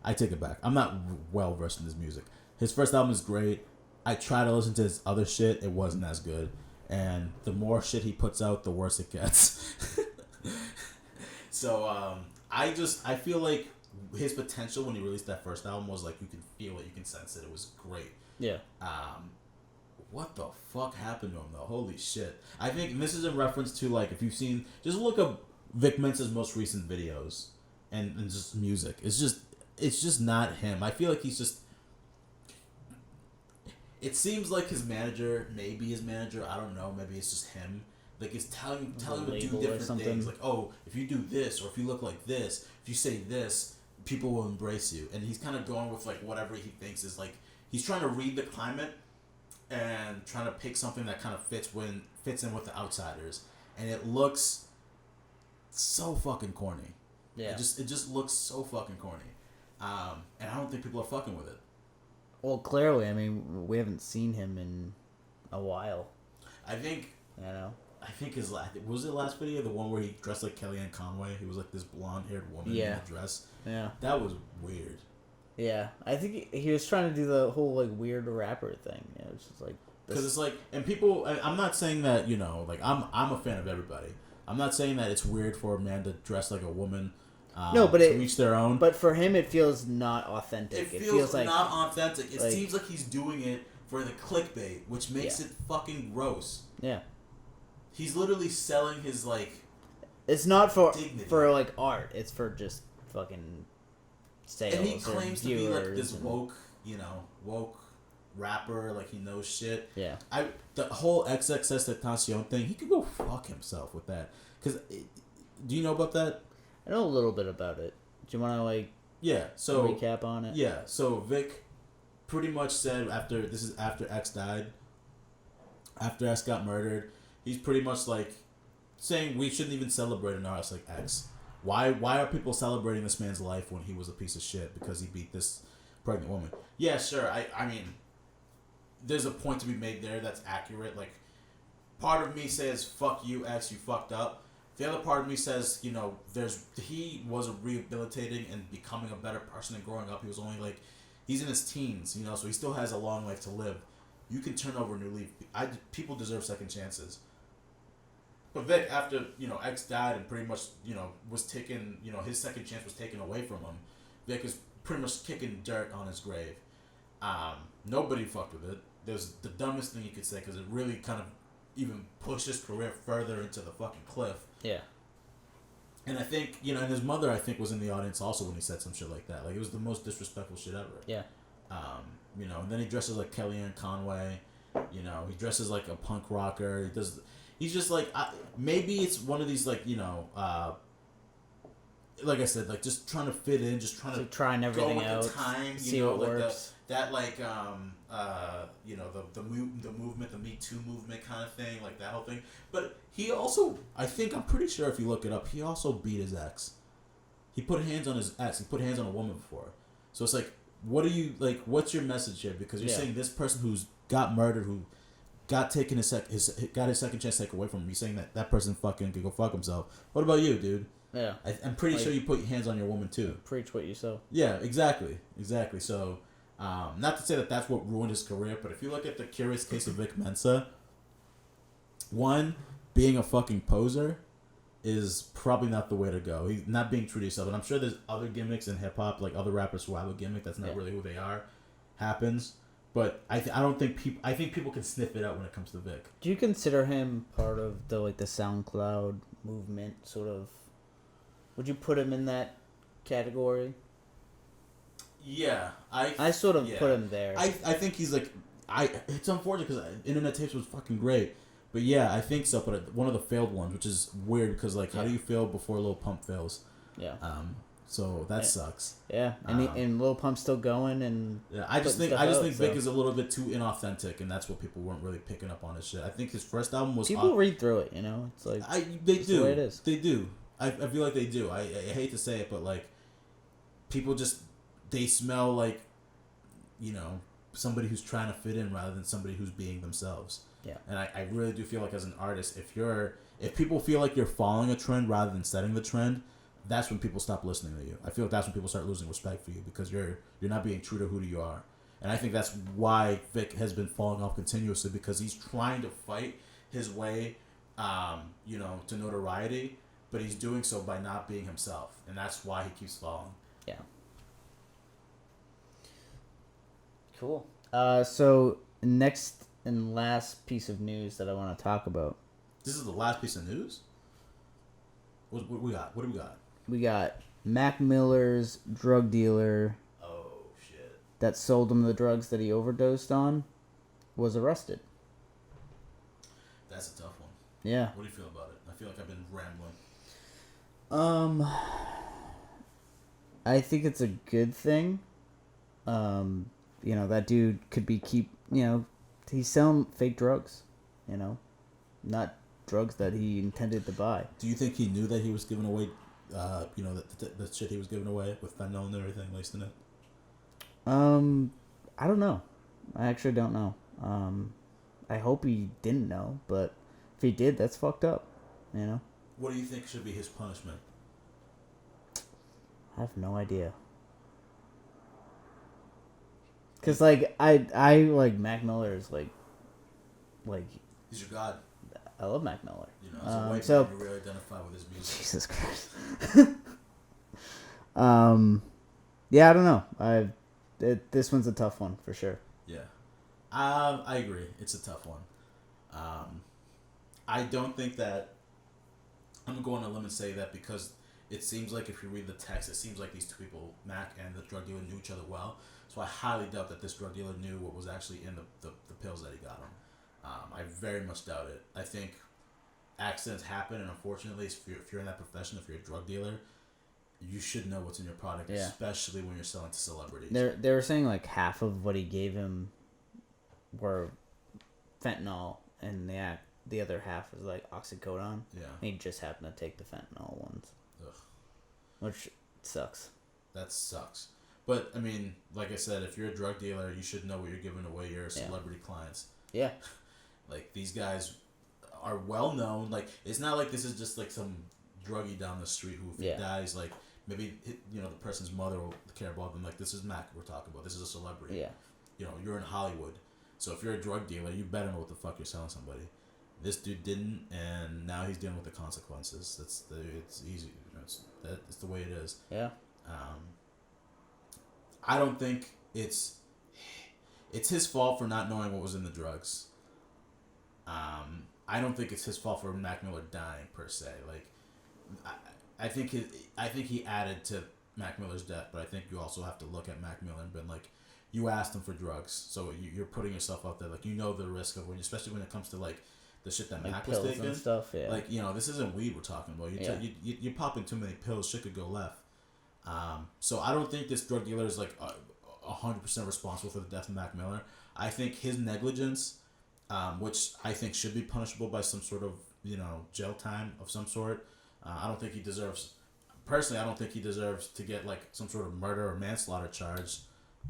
Speaker 1: I take it back. I'm not well versed in his music. His first album is great. I try to listen to his other shit. It wasn't as good. And the more shit he puts out, the worse it gets. So I feel like his potential when he released that first album was like, you can feel it, you can sense it. It was great.
Speaker 2: Yeah.
Speaker 1: What the fuck happened to him though? Holy shit. I think, and this is in reference to like, if you've seen, just look up Vic Mensa's most recent videos and just music. It's just not him. I feel like he's just, it seems like his manager, maybe his manager, I don't know, maybe it's just him. Like, it's telling him to do different things. Like, oh, if you do this, or if you look like this, if you say this, people will embrace you. And he's kind of going with, like, whatever he thinks is, like, he's trying to read the climate and trying to pick something that kind of fits in with the outsiders. And it looks so fucking corny. Yeah. It just looks so fucking corny. And I don't think people are fucking with it.
Speaker 2: Well, clearly, I mean, we haven't seen him in a while.
Speaker 1: I think his last, was it last video, the one where he dressed like Kellyanne Conway? He was like this blonde-haired woman in a dress. Yeah. That was weird.
Speaker 2: Yeah. I think he was trying to do the whole, like, weird rapper thing. You know, it's just like...
Speaker 1: Because it's like, and people, I'm not saying that, you know, like, I'm a fan of everybody. I'm not saying that it's weird for a man to dress like a woman.
Speaker 2: No, but
Speaker 1: to each their own.
Speaker 2: But for him, it feels not authentic.
Speaker 1: It feels like not authentic. It seems like he's doing it for the clickbait, which makes it fucking gross. Yeah. He's literally selling his, like...
Speaker 2: It's not for like, art. It's for just fucking sales.
Speaker 1: And he claims to be, like, this woke rapper, like, he knows shit. Yeah. The whole XXXTentacion thing, he could go fuck himself with that. Because, do you know about that?
Speaker 2: I know a little bit about it. Do you want to, like, recap on it?
Speaker 1: Yeah, so Vic pretty much said after X died, after X got murdered, he's pretty much, like, saying we shouldn't even celebrate an artist like X. Why are people celebrating this man's life when he was a piece of shit because he beat this pregnant woman? Yeah, sure, I mean, there's a point to be made there that's accurate. Like, part of me says, fuck you, X, you fucked up. The other part of me says, you know, he was rehabilitating and becoming a better person and growing up. He was only like, he's in his teens, you know, so he still has a long life to live. You can turn over a new leaf. People deserve second chances. But Vic, after, you know, X died and pretty much, you know, was taken, you know, his second chance was taken away from him. Vic is pretty much kicking dirt on his grave. Nobody fucked with it. There's the dumbest thing you could say because it really kind of even pushed his career further into the fucking cliff. Yeah. And I think, you know, and his mother, I think, was in the audience also when he said some shit like that. Like, it was the most disrespectful shit ever. Yeah. You know, and then he dresses like Kellyanne Conway. You know, he dresses like a punk rocker. He's just like, maybe it's one of these, like, you know, like I said, like, just trying to fit in, just trying to
Speaker 2: trying everything
Speaker 1: go with
Speaker 2: out,
Speaker 1: the time,
Speaker 2: see
Speaker 1: you know,
Speaker 2: what
Speaker 1: like
Speaker 2: works.
Speaker 1: You know, the movement, the Me Too movement kind of thing, like that whole thing. But he also, I'm pretty sure if you look it up, he also beat his ex. He put hands on his ex. He put hands on a woman before. So it's like, what's your message here? Because you're saying this person who's got murdered, who got taken his second chance taken away from him, you're saying that person fucking could go fuck himself. What about you, dude? Yeah. I'm pretty sure you put your hands on your woman too.
Speaker 2: Preach what you sow.
Speaker 1: Yeah, exactly. So, not to say that that's what ruined his career, but if you look at the curious case of Vic Mensa, one, being a fucking poser is probably not the way to go. He's not being true to yourself. And I'm sure there's other gimmicks in hip-hop, like other rappers who have a gimmick that's not really who they are, happens. But I think people can sniff it out when it comes to Vic.
Speaker 2: Do you consider him part of the SoundCloud movement, sort of? Would you put him in that category?
Speaker 1: Yeah,
Speaker 2: I sort of put him there.
Speaker 1: I think he's like, it's unfortunate because Internet Tapes was fucking great, but yeah, I think so. But one of the failed ones, which is weird because like, how do you fail before Lil Pump fails? Yeah. So that sucks.
Speaker 2: Yeah, and Lil Pump's still going, and
Speaker 1: I just think Vic is a little bit too inauthentic, and that's what people weren't really picking up on his shit. I think his first album was
Speaker 2: people read through it, you know. It's like
Speaker 1: they do.
Speaker 2: The way it is.
Speaker 1: They do. I feel like they do. I hate to say it, but like, people just, they smell like, you know, somebody who's trying to fit in rather than somebody who's being themselves. Yeah. And I really do feel like as an artist, if you're if people feel like you're following a trend rather than setting the trend, that's when people stop listening to you. I feel like that's when people start losing respect for you because you're not being true to who you are. And I think that's why Vic has been falling off continuously because he's trying to fight his way, to notoriety, but he's doing so by not being himself, and that's why he keeps falling.
Speaker 2: Yeah. Cool. So next and last piece of news that I want to talk about.
Speaker 1: This is the last piece of news? What we got? What do we got?
Speaker 2: We got Mac Miller's drug dealer.
Speaker 1: Oh, shit.
Speaker 2: That sold him the drugs that he overdosed on was arrested.
Speaker 1: That's a tough one.
Speaker 2: Yeah.
Speaker 1: What do you feel about it? I feel like I've been rambling.
Speaker 2: I think it's a good thing. That dude could be he's selling fake drugs, not drugs that he intended to buy.
Speaker 1: Do you think he knew that he was giving away, the shit he was giving away with fentanyl and everything laced in it?
Speaker 2: I don't know. I actually don't know. I hope he didn't know, but if he did, that's fucked up,
Speaker 1: What do you think should be his punishment?
Speaker 2: I have no idea. Cause I like Mac Miller is like.
Speaker 1: He's your god.
Speaker 2: I love Mac Miller.
Speaker 1: As a white man, you really identify with his music.
Speaker 2: Jesus Christ. Yeah, I don't know. This one's a tough one for sure.
Speaker 1: Yeah, I agree. It's a tough one. I don't think that. I'm gonna go on a limb and say that because it seems like if you read the text, it seems like these two people, Mac and the drug dealer, knew each other well. So I highly doubt that this drug dealer knew what was actually in the pills that he got him. I very much doubt it. I think accidents happen, and unfortunately, if you're in that profession, if you're a drug dealer, you should know what's in your product, especially when you're selling to celebrities.
Speaker 2: They were saying like half of what he gave him were fentanyl, and the other half was like oxycodone.
Speaker 1: Yeah.
Speaker 2: And he just happened to take the fentanyl ones.
Speaker 1: Ugh. Which
Speaker 2: sucks.
Speaker 1: That sucks. But, I mean, like I said, if you're a drug dealer, you should know what you're giving away your celebrity clients.
Speaker 2: Yeah.
Speaker 1: Like, these guys are well known. Like, it's not like this is just like some druggie down the street who, if he dies, like, maybe, the person's mother will care about them. Like, this is Mac we're talking about. This is a celebrity.
Speaker 2: Yeah.
Speaker 1: You're in Hollywood. So if you're a drug dealer, you better know what the fuck you're selling somebody. This dude didn't, and now he's dealing with the consequences. It's easy. It's the way it is.
Speaker 2: Yeah.
Speaker 1: I don't think it's his fault for not knowing what was in the drugs. I don't think it's his fault for Mac Miller dying per se. Like, I think he added to Mac Miller's death, but I think you also have to look at Mac Miller and been like, you asked him for drugs, so you're putting yourself out there. Like, the risk of especially when it comes to like the shit that Mac was taking
Speaker 2: and stuff. Yeah.
Speaker 1: Like, this isn't weed we're talking about. You're popping too many pills, shit could go left. So I don't think this drug dealer is like 100% responsible for the death of Mac Miller. I think his negligence, which I think should be punishable by some sort of jail time of some sort. I don't think he deserves. Personally, I don't think he deserves to get like some sort of murder or manslaughter charge.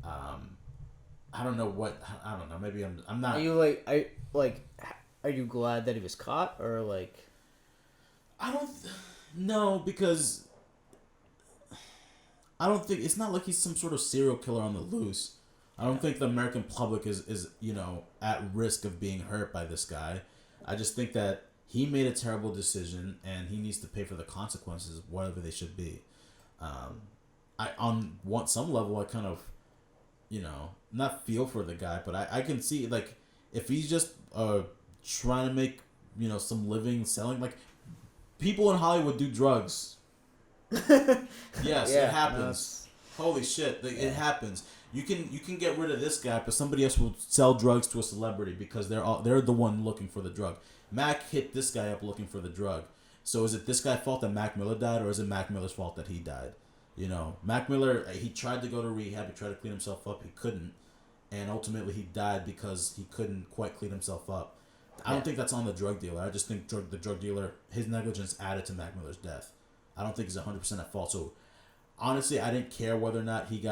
Speaker 1: I don't know what. I don't know. Maybe I'm not.
Speaker 2: Are you glad that he was caught, or like?
Speaker 1: I don't. No, because I don't think it's not like he's some sort of serial killer on the loose. I don't think the American public is at risk of being hurt by this guy. I just think that he made a terrible decision and he needs to pay for the consequences, whatever they should be. Some level, I kind of, not feel for the guy, but I can see like if he's just trying to make some living selling, like, people in Hollywood do drugs. Yes, it happens. Holy shit, it happens. You can get rid of this guy, but somebody else will sell drugs to a celebrity because they're the one looking for the drug. Mac hit this guy up looking for the drug. So is it this guy's fault that Mac Miller died, or is it Mac Miller's fault that he died? Mac Miller, he tried to go to rehab, he tried to clean himself up, he couldn't, and ultimately he died because he couldn't quite clean himself up. I don't think that's on the drug dealer. I just think the drug dealer, his negligence added to Mac Miller's death. I don't think he's 100% at fault. So honestly, I didn't care whether or not he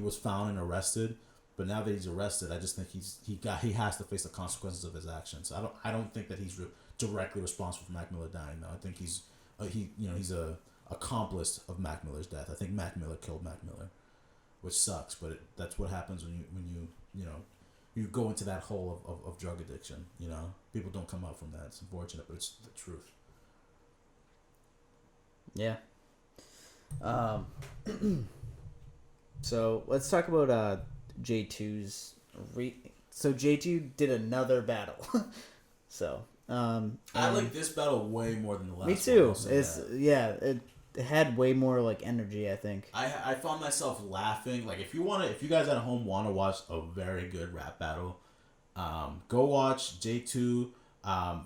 Speaker 1: was found and arrested. But now that he's arrested, I just think he has to face the consequences of his actions. I don't think that he's directly responsible for Mac Miller dying. Though I think he's a accomplice of Mac Miller's death. I think Mac Miller killed Mac Miller, which sucks. But that's what happens when you go into that hole of drug addiction. You know, people don't come out from that. It's unfortunate, but it's the truth.
Speaker 2: Yeah. So let's talk about J2's. So J2 did another battle. So
Speaker 1: I like this battle way more than the last.
Speaker 2: Me too.
Speaker 1: One,
Speaker 2: it had way more like energy. I think.
Speaker 1: I found myself laughing. Like if you guys at home want to watch a very good rap battle, go watch J2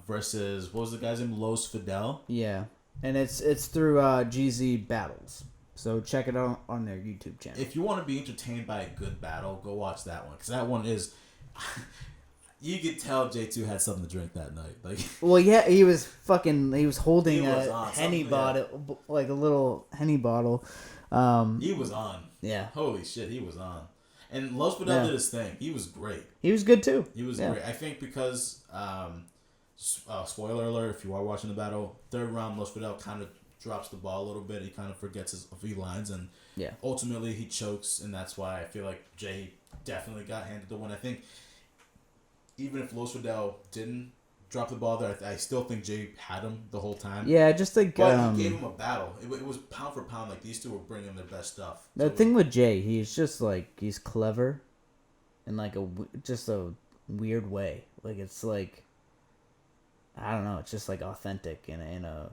Speaker 1: versus what was the guy's name? Los Fidel.
Speaker 2: Yeah, and it's through GZ Battles. So check it out on their YouTube channel.
Speaker 1: If you want to be entertained by a good battle, go watch that one because that one is. You could tell J2 had something to drink that night. Like,
Speaker 2: well, yeah, he was holding a Henny bottle, like a little Henny bottle.
Speaker 1: He was on.
Speaker 2: Yeah.
Speaker 1: Holy shit, he was on. And Los Fidel did his thing. He was great.
Speaker 2: He was good too.
Speaker 1: He was great. I think because, spoiler alert, if you are watching the battle, third round, Los Fidel kind of drops the ball a little bit. He kind of forgets a few lines, and ultimately he chokes, and that's why I feel like Jay definitely got handed the win. I think even if Los Fidel didn't drop the ball there, I still think Jay had him the whole time.
Speaker 2: Yeah, just like...
Speaker 1: But he gave him a battle. It was pound for pound. Like, these two were bringing their best stuff.
Speaker 2: The thing with Jay, he's just like... He's clever in like just a weird way. Like, it's like... I don't know. It's just like authentic in a...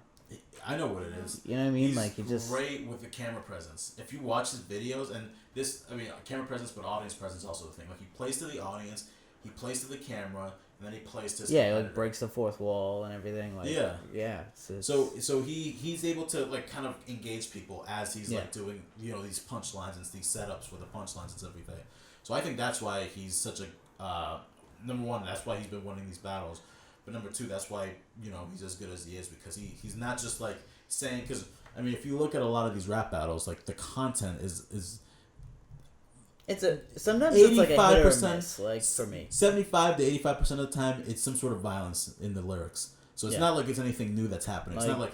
Speaker 1: I know what it is.
Speaker 2: You know what I mean?
Speaker 1: He's
Speaker 2: like, he just...
Speaker 1: great with the camera presence. If you watch his videos, and this... I mean, camera presence, but audience presence also the thing. Like, he plays to the audience... He plays to the camera, and then he plays to his
Speaker 2: competitor. Like breaks the fourth wall and everything. Like, yeah.
Speaker 1: So he's able to like kind of engage people as he's like doing these punchlines and these setups for the punchlines and everything. So I think that's why he's such a number one. That's why he's been winning these battles. But number two, that's why he's as good as he is because he's not just like saying because I mean if you look at a lot of these rap battles like the content is.
Speaker 2: Sometimes it's like a hit or miss, like for me.
Speaker 1: 75 to 85% of the time, it's some sort of violence in the lyrics. So it's not like it's anything new that's happening. It's not like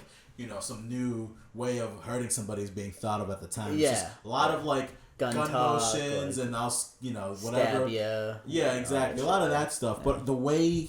Speaker 1: some new way of hurting somebody is being thought of at the time. It's just a lot of like gun motions like, and whatever. Yeah, exactly. A lot of that stuff. But the way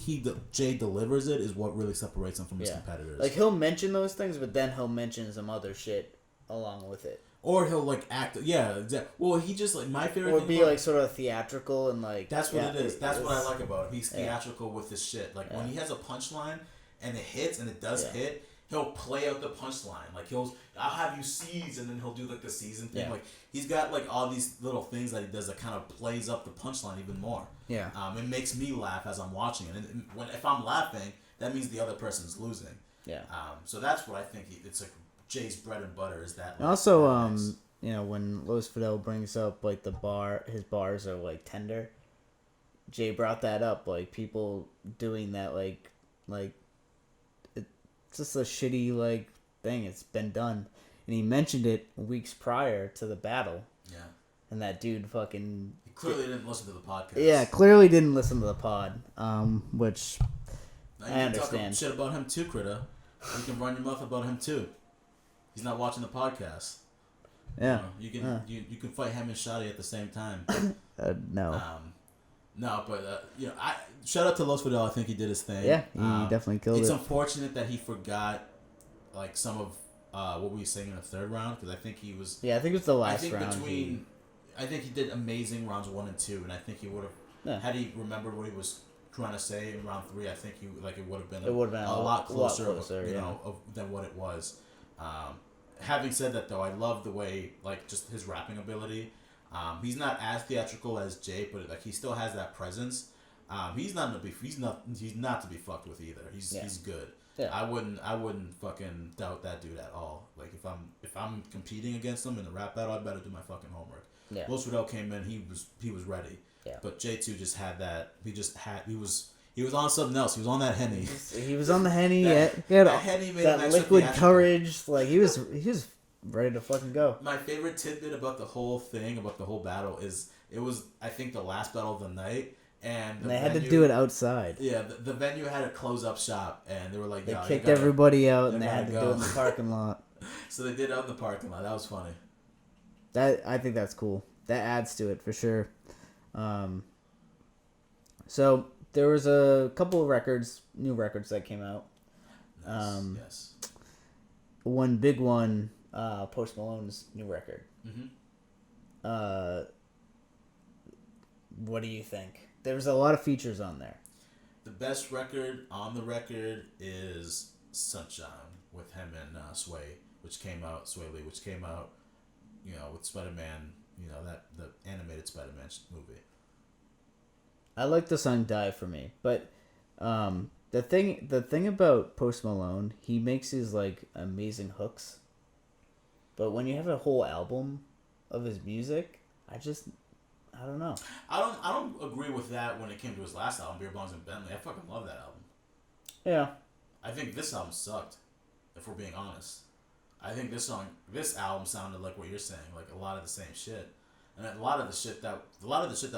Speaker 1: Jay delivers it is what really separates him from his competitors.
Speaker 2: Like he'll mention those things, but then he'll mention some other shit along with it.
Speaker 1: Or he'll like act, exactly. Well, he just like my favorite.
Speaker 2: Or
Speaker 1: thing
Speaker 2: be like sort of theatrical and like.
Speaker 1: That's what it is. That's what I like about him. He's theatrical with his shit. Like when he has a punchline and it hits and it does hit, he'll play out the punchline. Like I'll have you seize, and then he'll do like the season thing. Like he's got like all these little things that he does that kind of plays up the punchline even more. Yeah. It makes me laugh as I'm watching it, and if I'm laughing, that means the other person's losing. Yeah. So that's what I think. It's like. Jay's bread and butter is that.
Speaker 2: Like, also, when Los Fidel brings up like his bars are like tender. Jay brought that up, like people doing that, like it's just a shitty like thing. It's been done, and he mentioned it weeks prior to the battle. Yeah. And that dude fucking.
Speaker 1: He clearly didn't listen to the podcast.
Speaker 2: Yeah, clearly didn't listen to the pod. Which
Speaker 1: now you
Speaker 2: I
Speaker 1: can
Speaker 2: understand.
Speaker 1: Talk shit about him too, Critter. You can run your mouth about him too. He's not watching the podcast.
Speaker 2: Yeah.
Speaker 1: You can fight him and Shadi at the same time.
Speaker 2: No.
Speaker 1: No, but I shout out to Los Fidel. I think he did his thing.
Speaker 2: Yeah, he definitely killed it.
Speaker 1: It's unfortunate that he forgot like some of what we were saying in the third round because I think he was.
Speaker 2: Yeah, I think it was the last round.
Speaker 1: I think he did amazing rounds 1 and 2, and I think he would have had he remembered what he was trying to say in round 3. I think it would have been a lot closer than what it was. Having said that, though, I love the way like just his rapping ability. He's not as theatrical as Jay, but like he still has that presence. He's not to be fucked with either. He's good. Yeah. I wouldn't fucking doubt that dude at all. Like if I'm competing against him in a rap battle, I better do my fucking homework. Yeah. Los Fidel came in, he was ready. Yeah. But J2 just had that. He was on something else. He was on that Henny.
Speaker 2: He was on the Henny. That
Speaker 1: Henny made
Speaker 2: that liquid courage. Like he was ready to fucking go.
Speaker 1: My favorite tidbit about the whole thing, about the whole battle, is it was I think the last battle of the night, And
Speaker 2: they had to do it outside.
Speaker 1: Yeah, the venue had a close-up shop, and they were like,
Speaker 2: they kicked everybody out, and they had to do it in the parking lot.
Speaker 1: So they did it out in the parking lot. That was funny.
Speaker 2: I think that's cool. That adds to it for sure. So there was a couple of new records that came out.
Speaker 1: Nice. Yes.
Speaker 2: One big one, Post Malone's new record.
Speaker 1: Mm-hmm.
Speaker 2: What do you think? There was a lot of features on there.
Speaker 1: The best record on the record is Sunshine with him and Sway, which came out, with Spider-Man, the animated Spider-Man movie.
Speaker 2: I like the song Die For Me, but the thing about Post Malone, he makes his like amazing hooks. But when you have a whole album of his music, I don't know.
Speaker 1: I don't agree with that when it came to his last album, Beer Bongs and Bentley. I fucking love that album.
Speaker 2: Yeah.
Speaker 1: I think this album sucked, if we're being honest. I think this album sounded like what you're saying, like a lot of the same shit. And a lot of the shit that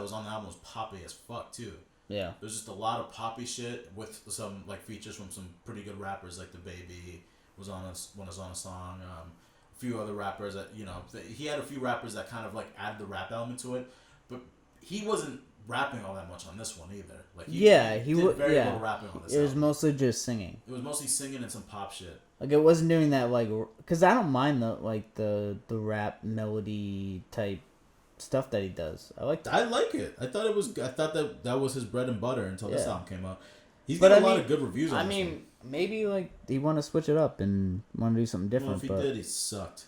Speaker 1: was on the album was poppy as fuck too.
Speaker 2: Yeah.
Speaker 1: There's just a lot of poppy shit with some like features from some pretty good rappers, like DaBaby was on a song. A few other rappers that he had a few rappers that kind of like added the rap element to it, but he wasn't rapping all that much on this one either. Like he did very little rapping on this.
Speaker 2: It was mostly just singing.
Speaker 1: It was mostly singing and some pop shit.
Speaker 2: Like it wasn't doing that like, because I don't mind the rap melody type stuff that he does. I like that.
Speaker 1: I like it. I thought that was his bread and butter until this album came out. He's got a lot of good reviews on this one.
Speaker 2: Maybe like he want to switch it up and want to do something different.
Speaker 1: Well, if he did, he sucked.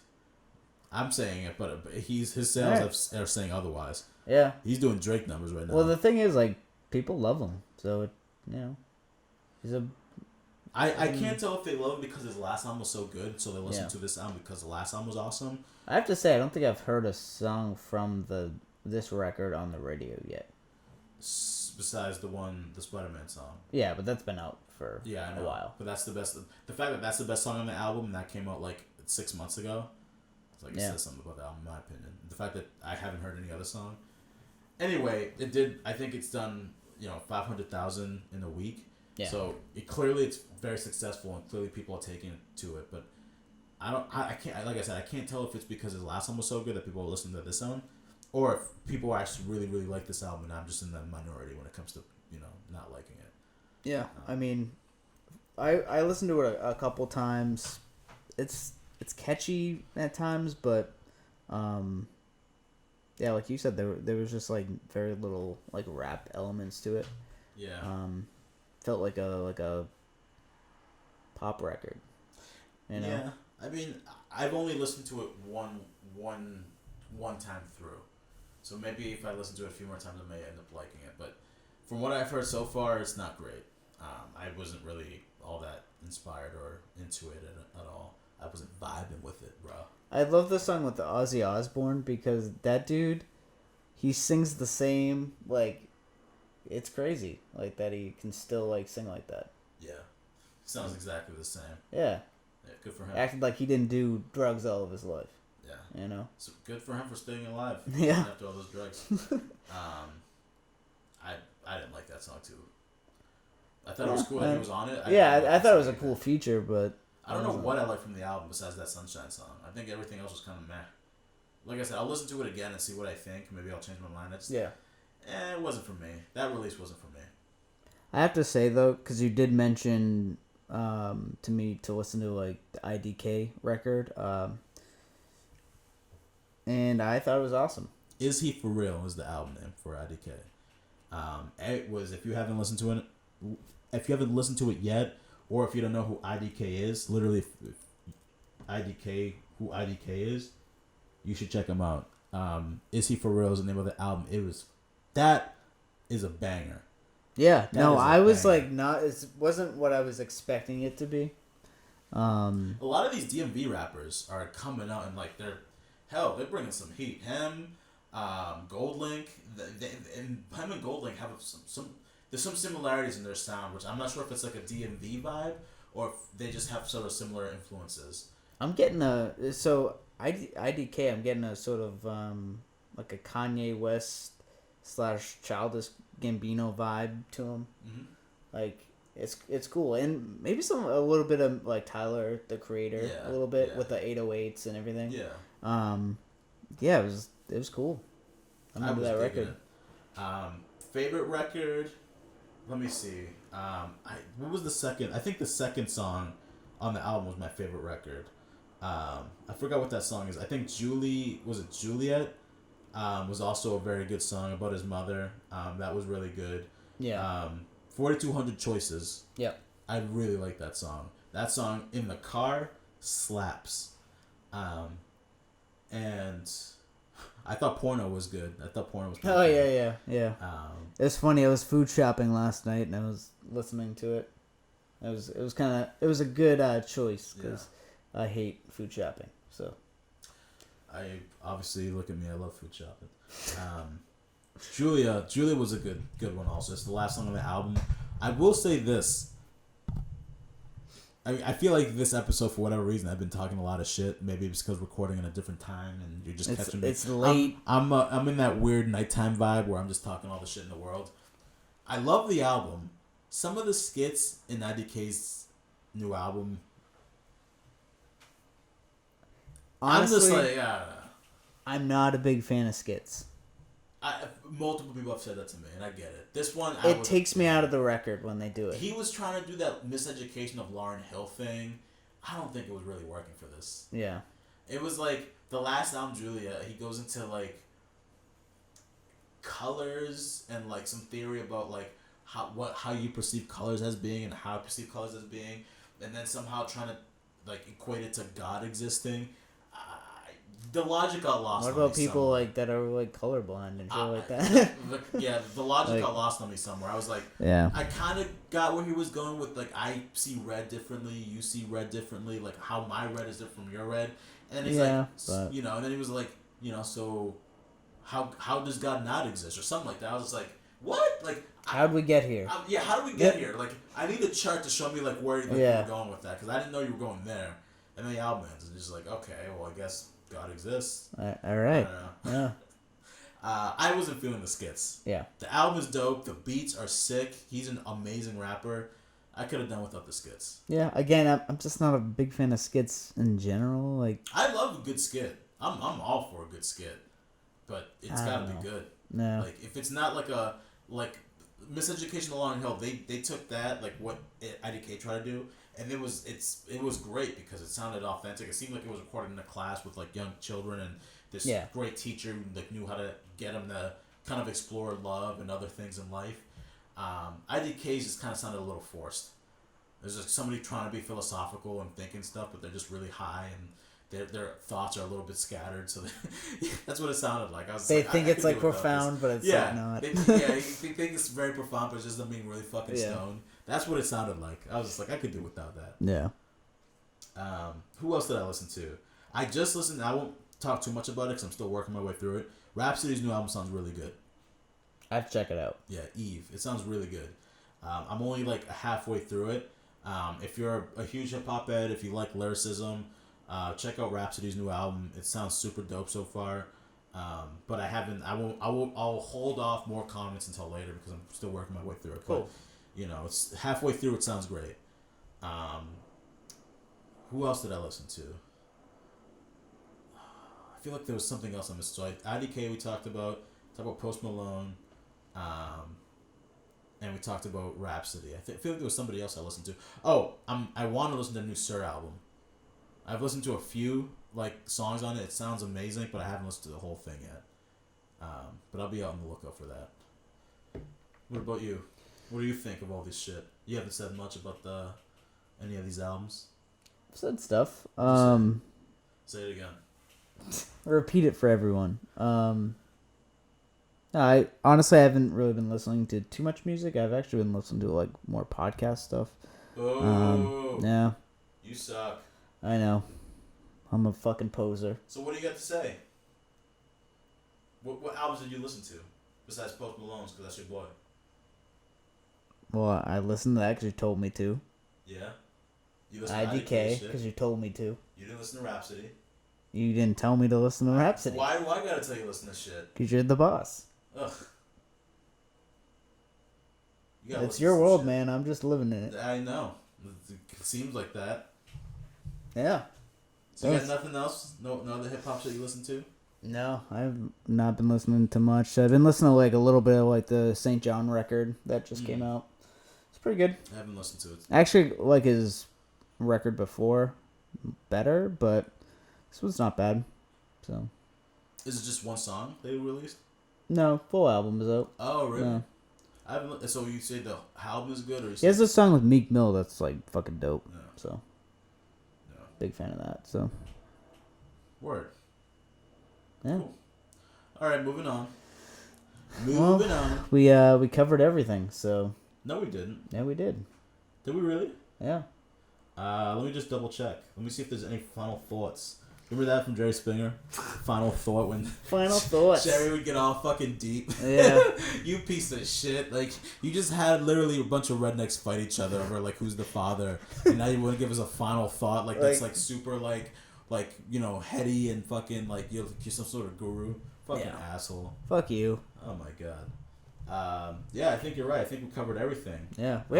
Speaker 1: I'm saying it, but his sales are saying otherwise.
Speaker 2: Yeah.
Speaker 1: He's doing Drake numbers right now.
Speaker 2: Well, the thing is, like, people love him, so he's a.
Speaker 1: I can't tell if they love him because his last album was so good, so they listen to this album because the last album was awesome.
Speaker 2: I have to say, I don't think I've heard a song from this record on the radio yet.
Speaker 1: Besides the Spider-Man song.
Speaker 2: Yeah, but that's been out for
Speaker 1: a
Speaker 2: while.
Speaker 1: But that's the best. The fact that that's the best song on the album and that came out like 6 months ago, it's like it says something about the album, in my opinion. The fact that I haven't heard any other song. Anyway, it did. I think it's done 500,000 in a week. Yeah. So it's very successful and clearly people are taking to it. But I can't. Like I said, I can't tell if it's because his last one was so good that people are listening to this one, or if people actually really really like this album and I'm just in the minority when it comes to not liking it.
Speaker 2: Yeah, I mean, I listened to it a couple times. It's catchy at times, but yeah, like you said, there was just like very little like rap elements to it.
Speaker 1: Yeah.
Speaker 2: Felt like a pop record.
Speaker 1: Yeah. I mean, I've only listened to it one time through, so maybe if I listen to it a few more times, I may end up liking it. But from what I've heard so far, it's not great. I wasn't really all that inspired or into it at all. I wasn't vibing with it, bro.
Speaker 2: I love the song with the Ozzy Osbourne because that dude, he sings the same, like, it's crazy, like, that he can still, like, sing like that.
Speaker 1: Yeah. Sounds exactly the same.
Speaker 2: Yeah.
Speaker 1: Yeah, good for him.
Speaker 2: Acted like he didn't do drugs all of his life.
Speaker 1: Yeah. So good for him for staying alive.
Speaker 2: Yeah.
Speaker 1: After all those drugs. I didn't like that song, too. I thought it was cool that he was on it.
Speaker 2: I thought it was a cool feature, but...
Speaker 1: I don't know what I like from the album besides that Sunshine song. I think everything else was kind of meh. Like I said, I'll listen to it again and see what I think. Maybe I'll change my mind. It wasn't for me. That release wasn't for me.
Speaker 2: I have to say, though, because you did mention to me to listen to, like, the IDK record, and I thought it was awesome.
Speaker 1: Is He For Real is the album name for IDK. It was, if you haven't listened to it yet, or if you don't know who IDK is, literally, who IDK is, you should check him out. Is He For Real is the name of the album. That is a banger.
Speaker 2: Yeah, I was like, it wasn't what I was expecting it to be.
Speaker 1: A lot of these DMV rappers are coming out and like they're bringing some heat. Him, Goldlink, and him and Goldlink have some. There's some similarities in their sound, which I'm not sure if it's like a DMV vibe or if they just have sort of similar influences.
Speaker 2: I'm getting IDK. I'm getting a sort of like a Kanye West / Childish Gambino vibe to him.
Speaker 1: Mm-hmm.
Speaker 2: Like it's cool, and maybe a little bit of like Tyler the Creator, a little bit with the 808s and everything. Yeah, it was cool. I remember that record.
Speaker 1: Favorite record. Let me see. What was the second? I think the second song on the album was my favorite record. I forgot what that song is. I think Juliet? Was also a very good song about his mother. That was really good.
Speaker 2: Yeah.
Speaker 1: 4200 Choices.
Speaker 2: Yeah.
Speaker 1: I really like that song. That song in the car slaps. And I thought Porno was good.
Speaker 2: Oh, yeah. It was funny. I was food shopping last night and I was listening to it. It was a good choice because I hate food shopping. So
Speaker 1: I obviously look at me. I love food shopping. Julia was a good one also. It's the last song on the album. I will say this. I feel like this episode, for whatever reason, I've been talking a lot of shit. Maybe it's because we're recording in a different time and you're just catching me.
Speaker 2: It's late.
Speaker 1: I'm in that weird nighttime vibe where I'm just talking all the shit in the world. I love the album. Some of the skits in IDK's new album.
Speaker 2: Honestly,
Speaker 1: I'm just like,
Speaker 2: I'm not a big fan of skits.
Speaker 1: Multiple people have said that to me, and I get it. This one,
Speaker 2: it takes me out of the record when they do it.
Speaker 1: He was trying to do that miseducation of Lauryn Hill thing. I don't think it was really working for this.
Speaker 2: Yeah.
Speaker 1: It was like the last album, Julia. He goes into like colors and like some theory about like how you perceive colors as being and how I perceive colors as being, and then somehow trying to like equate it to God existing. The logic got lost.
Speaker 2: What about people
Speaker 1: somewhere.
Speaker 2: like that are like colorblind and shit like that?
Speaker 1: The logic got lost on me somewhere. I was like,
Speaker 2: I
Speaker 1: kind of got where he was going with like, I see red differently, you see red differently, like how my red is different from your red, and then he's and then he was like, so how does God not exist or something like that? I was just like, what? Like,
Speaker 2: how'd we get here?
Speaker 1: How did we get here? Like, I need a chart to show me like where you were going with that because I didn't know you were going there. And then the album ends and just like, okay, well I guess God exists.
Speaker 2: All right. Yeah.
Speaker 1: I wasn't feeling the skits.
Speaker 2: Yeah.
Speaker 1: The album is dope. The beats are sick. He's an amazing rapper. I could have done without the skits.
Speaker 2: Yeah. Again, I'm just not a big fan of skits in general. Like,
Speaker 1: I love a good skit. I'm all for a good skit, but it's gotta be good.
Speaker 2: No.
Speaker 1: Like if it's not like Miseducation of Lauryn Hill, they took that like what IDK tried to do. And it was great because it sounded authentic. It seemed like it was recorded in a class with like young children, and this great teacher like knew how to get them to kind of explore love and other things in life. IDK's just kind of sounded a little forced. There's just somebody trying to be philosophical and thinking stuff, but they're just really high and their thoughts are a little bit scattered. So that's what it sounded like.
Speaker 2: They think it's like profound, but it's like not.
Speaker 1: They think it's very profound, but it's just them being really fucking stoned. That's what it sounded like. I was just like, I could do without that.
Speaker 2: Yeah.
Speaker 1: Who else did I listen to? I just listened. I won't talk too much about it because I'm still working my way through it. Rhapsody's new album sounds really good.
Speaker 2: I have to check it out.
Speaker 1: Yeah, Eve. It sounds really good. I'm only like halfway through it. If you're a huge hip hop head, if you like lyricism, check out Rhapsody's new album. It sounds super dope so far. But I haven't. I'll hold off more comments until later because I'm still working my way through it.
Speaker 2: Cool.
Speaker 1: But, it's halfway through. It sounds great. Who else did I listen to? I feel like there was something else I missed. So IDK we talked about Post Malone, and we talked about Rhapsody. I feel like there was somebody else I listened to. Oh, I want to listen to the new Sir album. I've listened to a few songs on it. It sounds amazing, but I haven't listened to the whole thing yet. But I'll be out on the lookout for that. What about you? What do you think of all this shit? You haven't said much about any of these albums.
Speaker 2: I've said stuff.
Speaker 1: Say it again.
Speaker 2: Repeat it for everyone. I honestly haven't really been listening to too much music. I've actually been listening to more podcast stuff.
Speaker 1: Oh.
Speaker 2: Yeah.
Speaker 1: You suck.
Speaker 2: I know. I'm a fucking poser.
Speaker 1: So what do you got to say? What albums did you listen to besides Post Malone's? Because that's your boy.
Speaker 2: Well, I listened to that because you told me to.
Speaker 1: Yeah. You listened to
Speaker 2: IDK because you told me to.
Speaker 1: You didn't listen to Rhapsody.
Speaker 2: You didn't tell me to listen to Rhapsody.
Speaker 1: Why do I gotta tell you to listen to shit?
Speaker 2: Because you're the boss.
Speaker 1: Ugh.
Speaker 2: It's your world, man. I'm just living in it.
Speaker 1: I know. It seems like that.
Speaker 2: Yeah.
Speaker 1: So you got nothing else? No other hip hop shit you listen to?
Speaker 2: No, I've not been listening to much. I've been listening to like a little bit of like the St. John record that just came out. It's pretty good.
Speaker 1: I haven't listened to it.
Speaker 2: Actually, like his record before, better, but this one's not bad. So.
Speaker 1: Is it just one song they released?
Speaker 2: No, full album is out.
Speaker 1: Oh, really?
Speaker 2: No.
Speaker 1: I haven't. So you say the album is good, or
Speaker 2: he has a song with Meek Mill that's like fucking dope.
Speaker 1: No.
Speaker 2: So. No. Big fan of that. So.
Speaker 1: Word.
Speaker 2: Yeah.
Speaker 1: Cool. All right, moving on. Moving on.
Speaker 2: We covered everything. So.
Speaker 1: No, we didn't.
Speaker 2: Yeah, we did.
Speaker 1: Did we really?
Speaker 2: Yeah.
Speaker 1: Let me just double check. Let me see if there's any final thoughts. Remember that from Jerry Springer? Final thought when
Speaker 2: Final thoughts.
Speaker 1: Jerry would get all fucking deep.
Speaker 2: Yeah.
Speaker 1: You piece of shit. Like, you just had literally a bunch of rednecks fight each other over like who's the father, and now you want to give us a final thought like that's like super like you know, heady and fucking like you're some sort of guru. Fucking asshole.
Speaker 2: Fuck you.
Speaker 1: Oh my god. Yeah, I think you're right. I think we covered everything.
Speaker 2: Yeah, we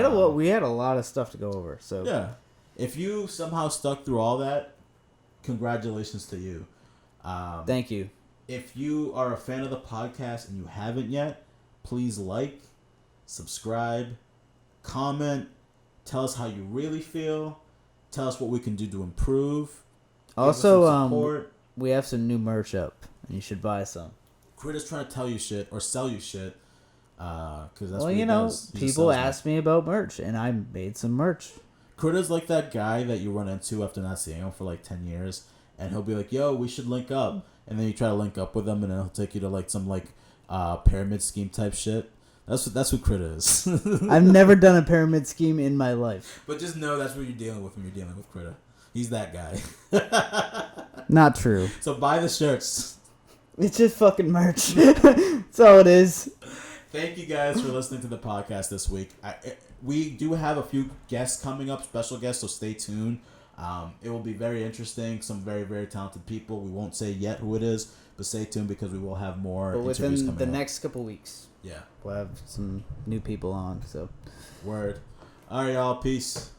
Speaker 2: had a lot of stuff to go over. So
Speaker 1: yeah, if you somehow stuck through all that, congratulations to you.
Speaker 2: Thank you.
Speaker 1: If you are a fan of the podcast and you haven't yet, please like, subscribe, comment, tell us how you really feel, tell us what we can do to improve.
Speaker 2: Also, we have some new merch up, and you should buy some.
Speaker 1: Critter's trying to tell you shit or sell you shit, because that's
Speaker 2: well,
Speaker 1: what he does.
Speaker 2: People ask me about merch, and I made some merch.
Speaker 1: Critter's like that guy that you run into after not seeing him for like 10 years, and he'll be like, yo, we should link up. And then you try to link up with him, and then he'll take you to like some like pyramid scheme type shit. That's what Critter is.
Speaker 2: I've never done a pyramid scheme in my life.
Speaker 1: But just know that's what you're dealing with when you're dealing with Critter. He's that guy.
Speaker 2: Not true.
Speaker 1: So buy the shirts.
Speaker 2: It's just fucking merch. That's all it is.
Speaker 1: Thank you guys for listening to the podcast this week. We do have a few guests coming up, special guests, so stay tuned. It will be very interesting. Some very, very talented people. We won't say yet who it is, but stay tuned because we will have more interviews coming up.
Speaker 2: Within the next couple weeks.
Speaker 1: Yeah.
Speaker 2: We'll have some new people on. So.
Speaker 1: Word. All right, y'all. Peace.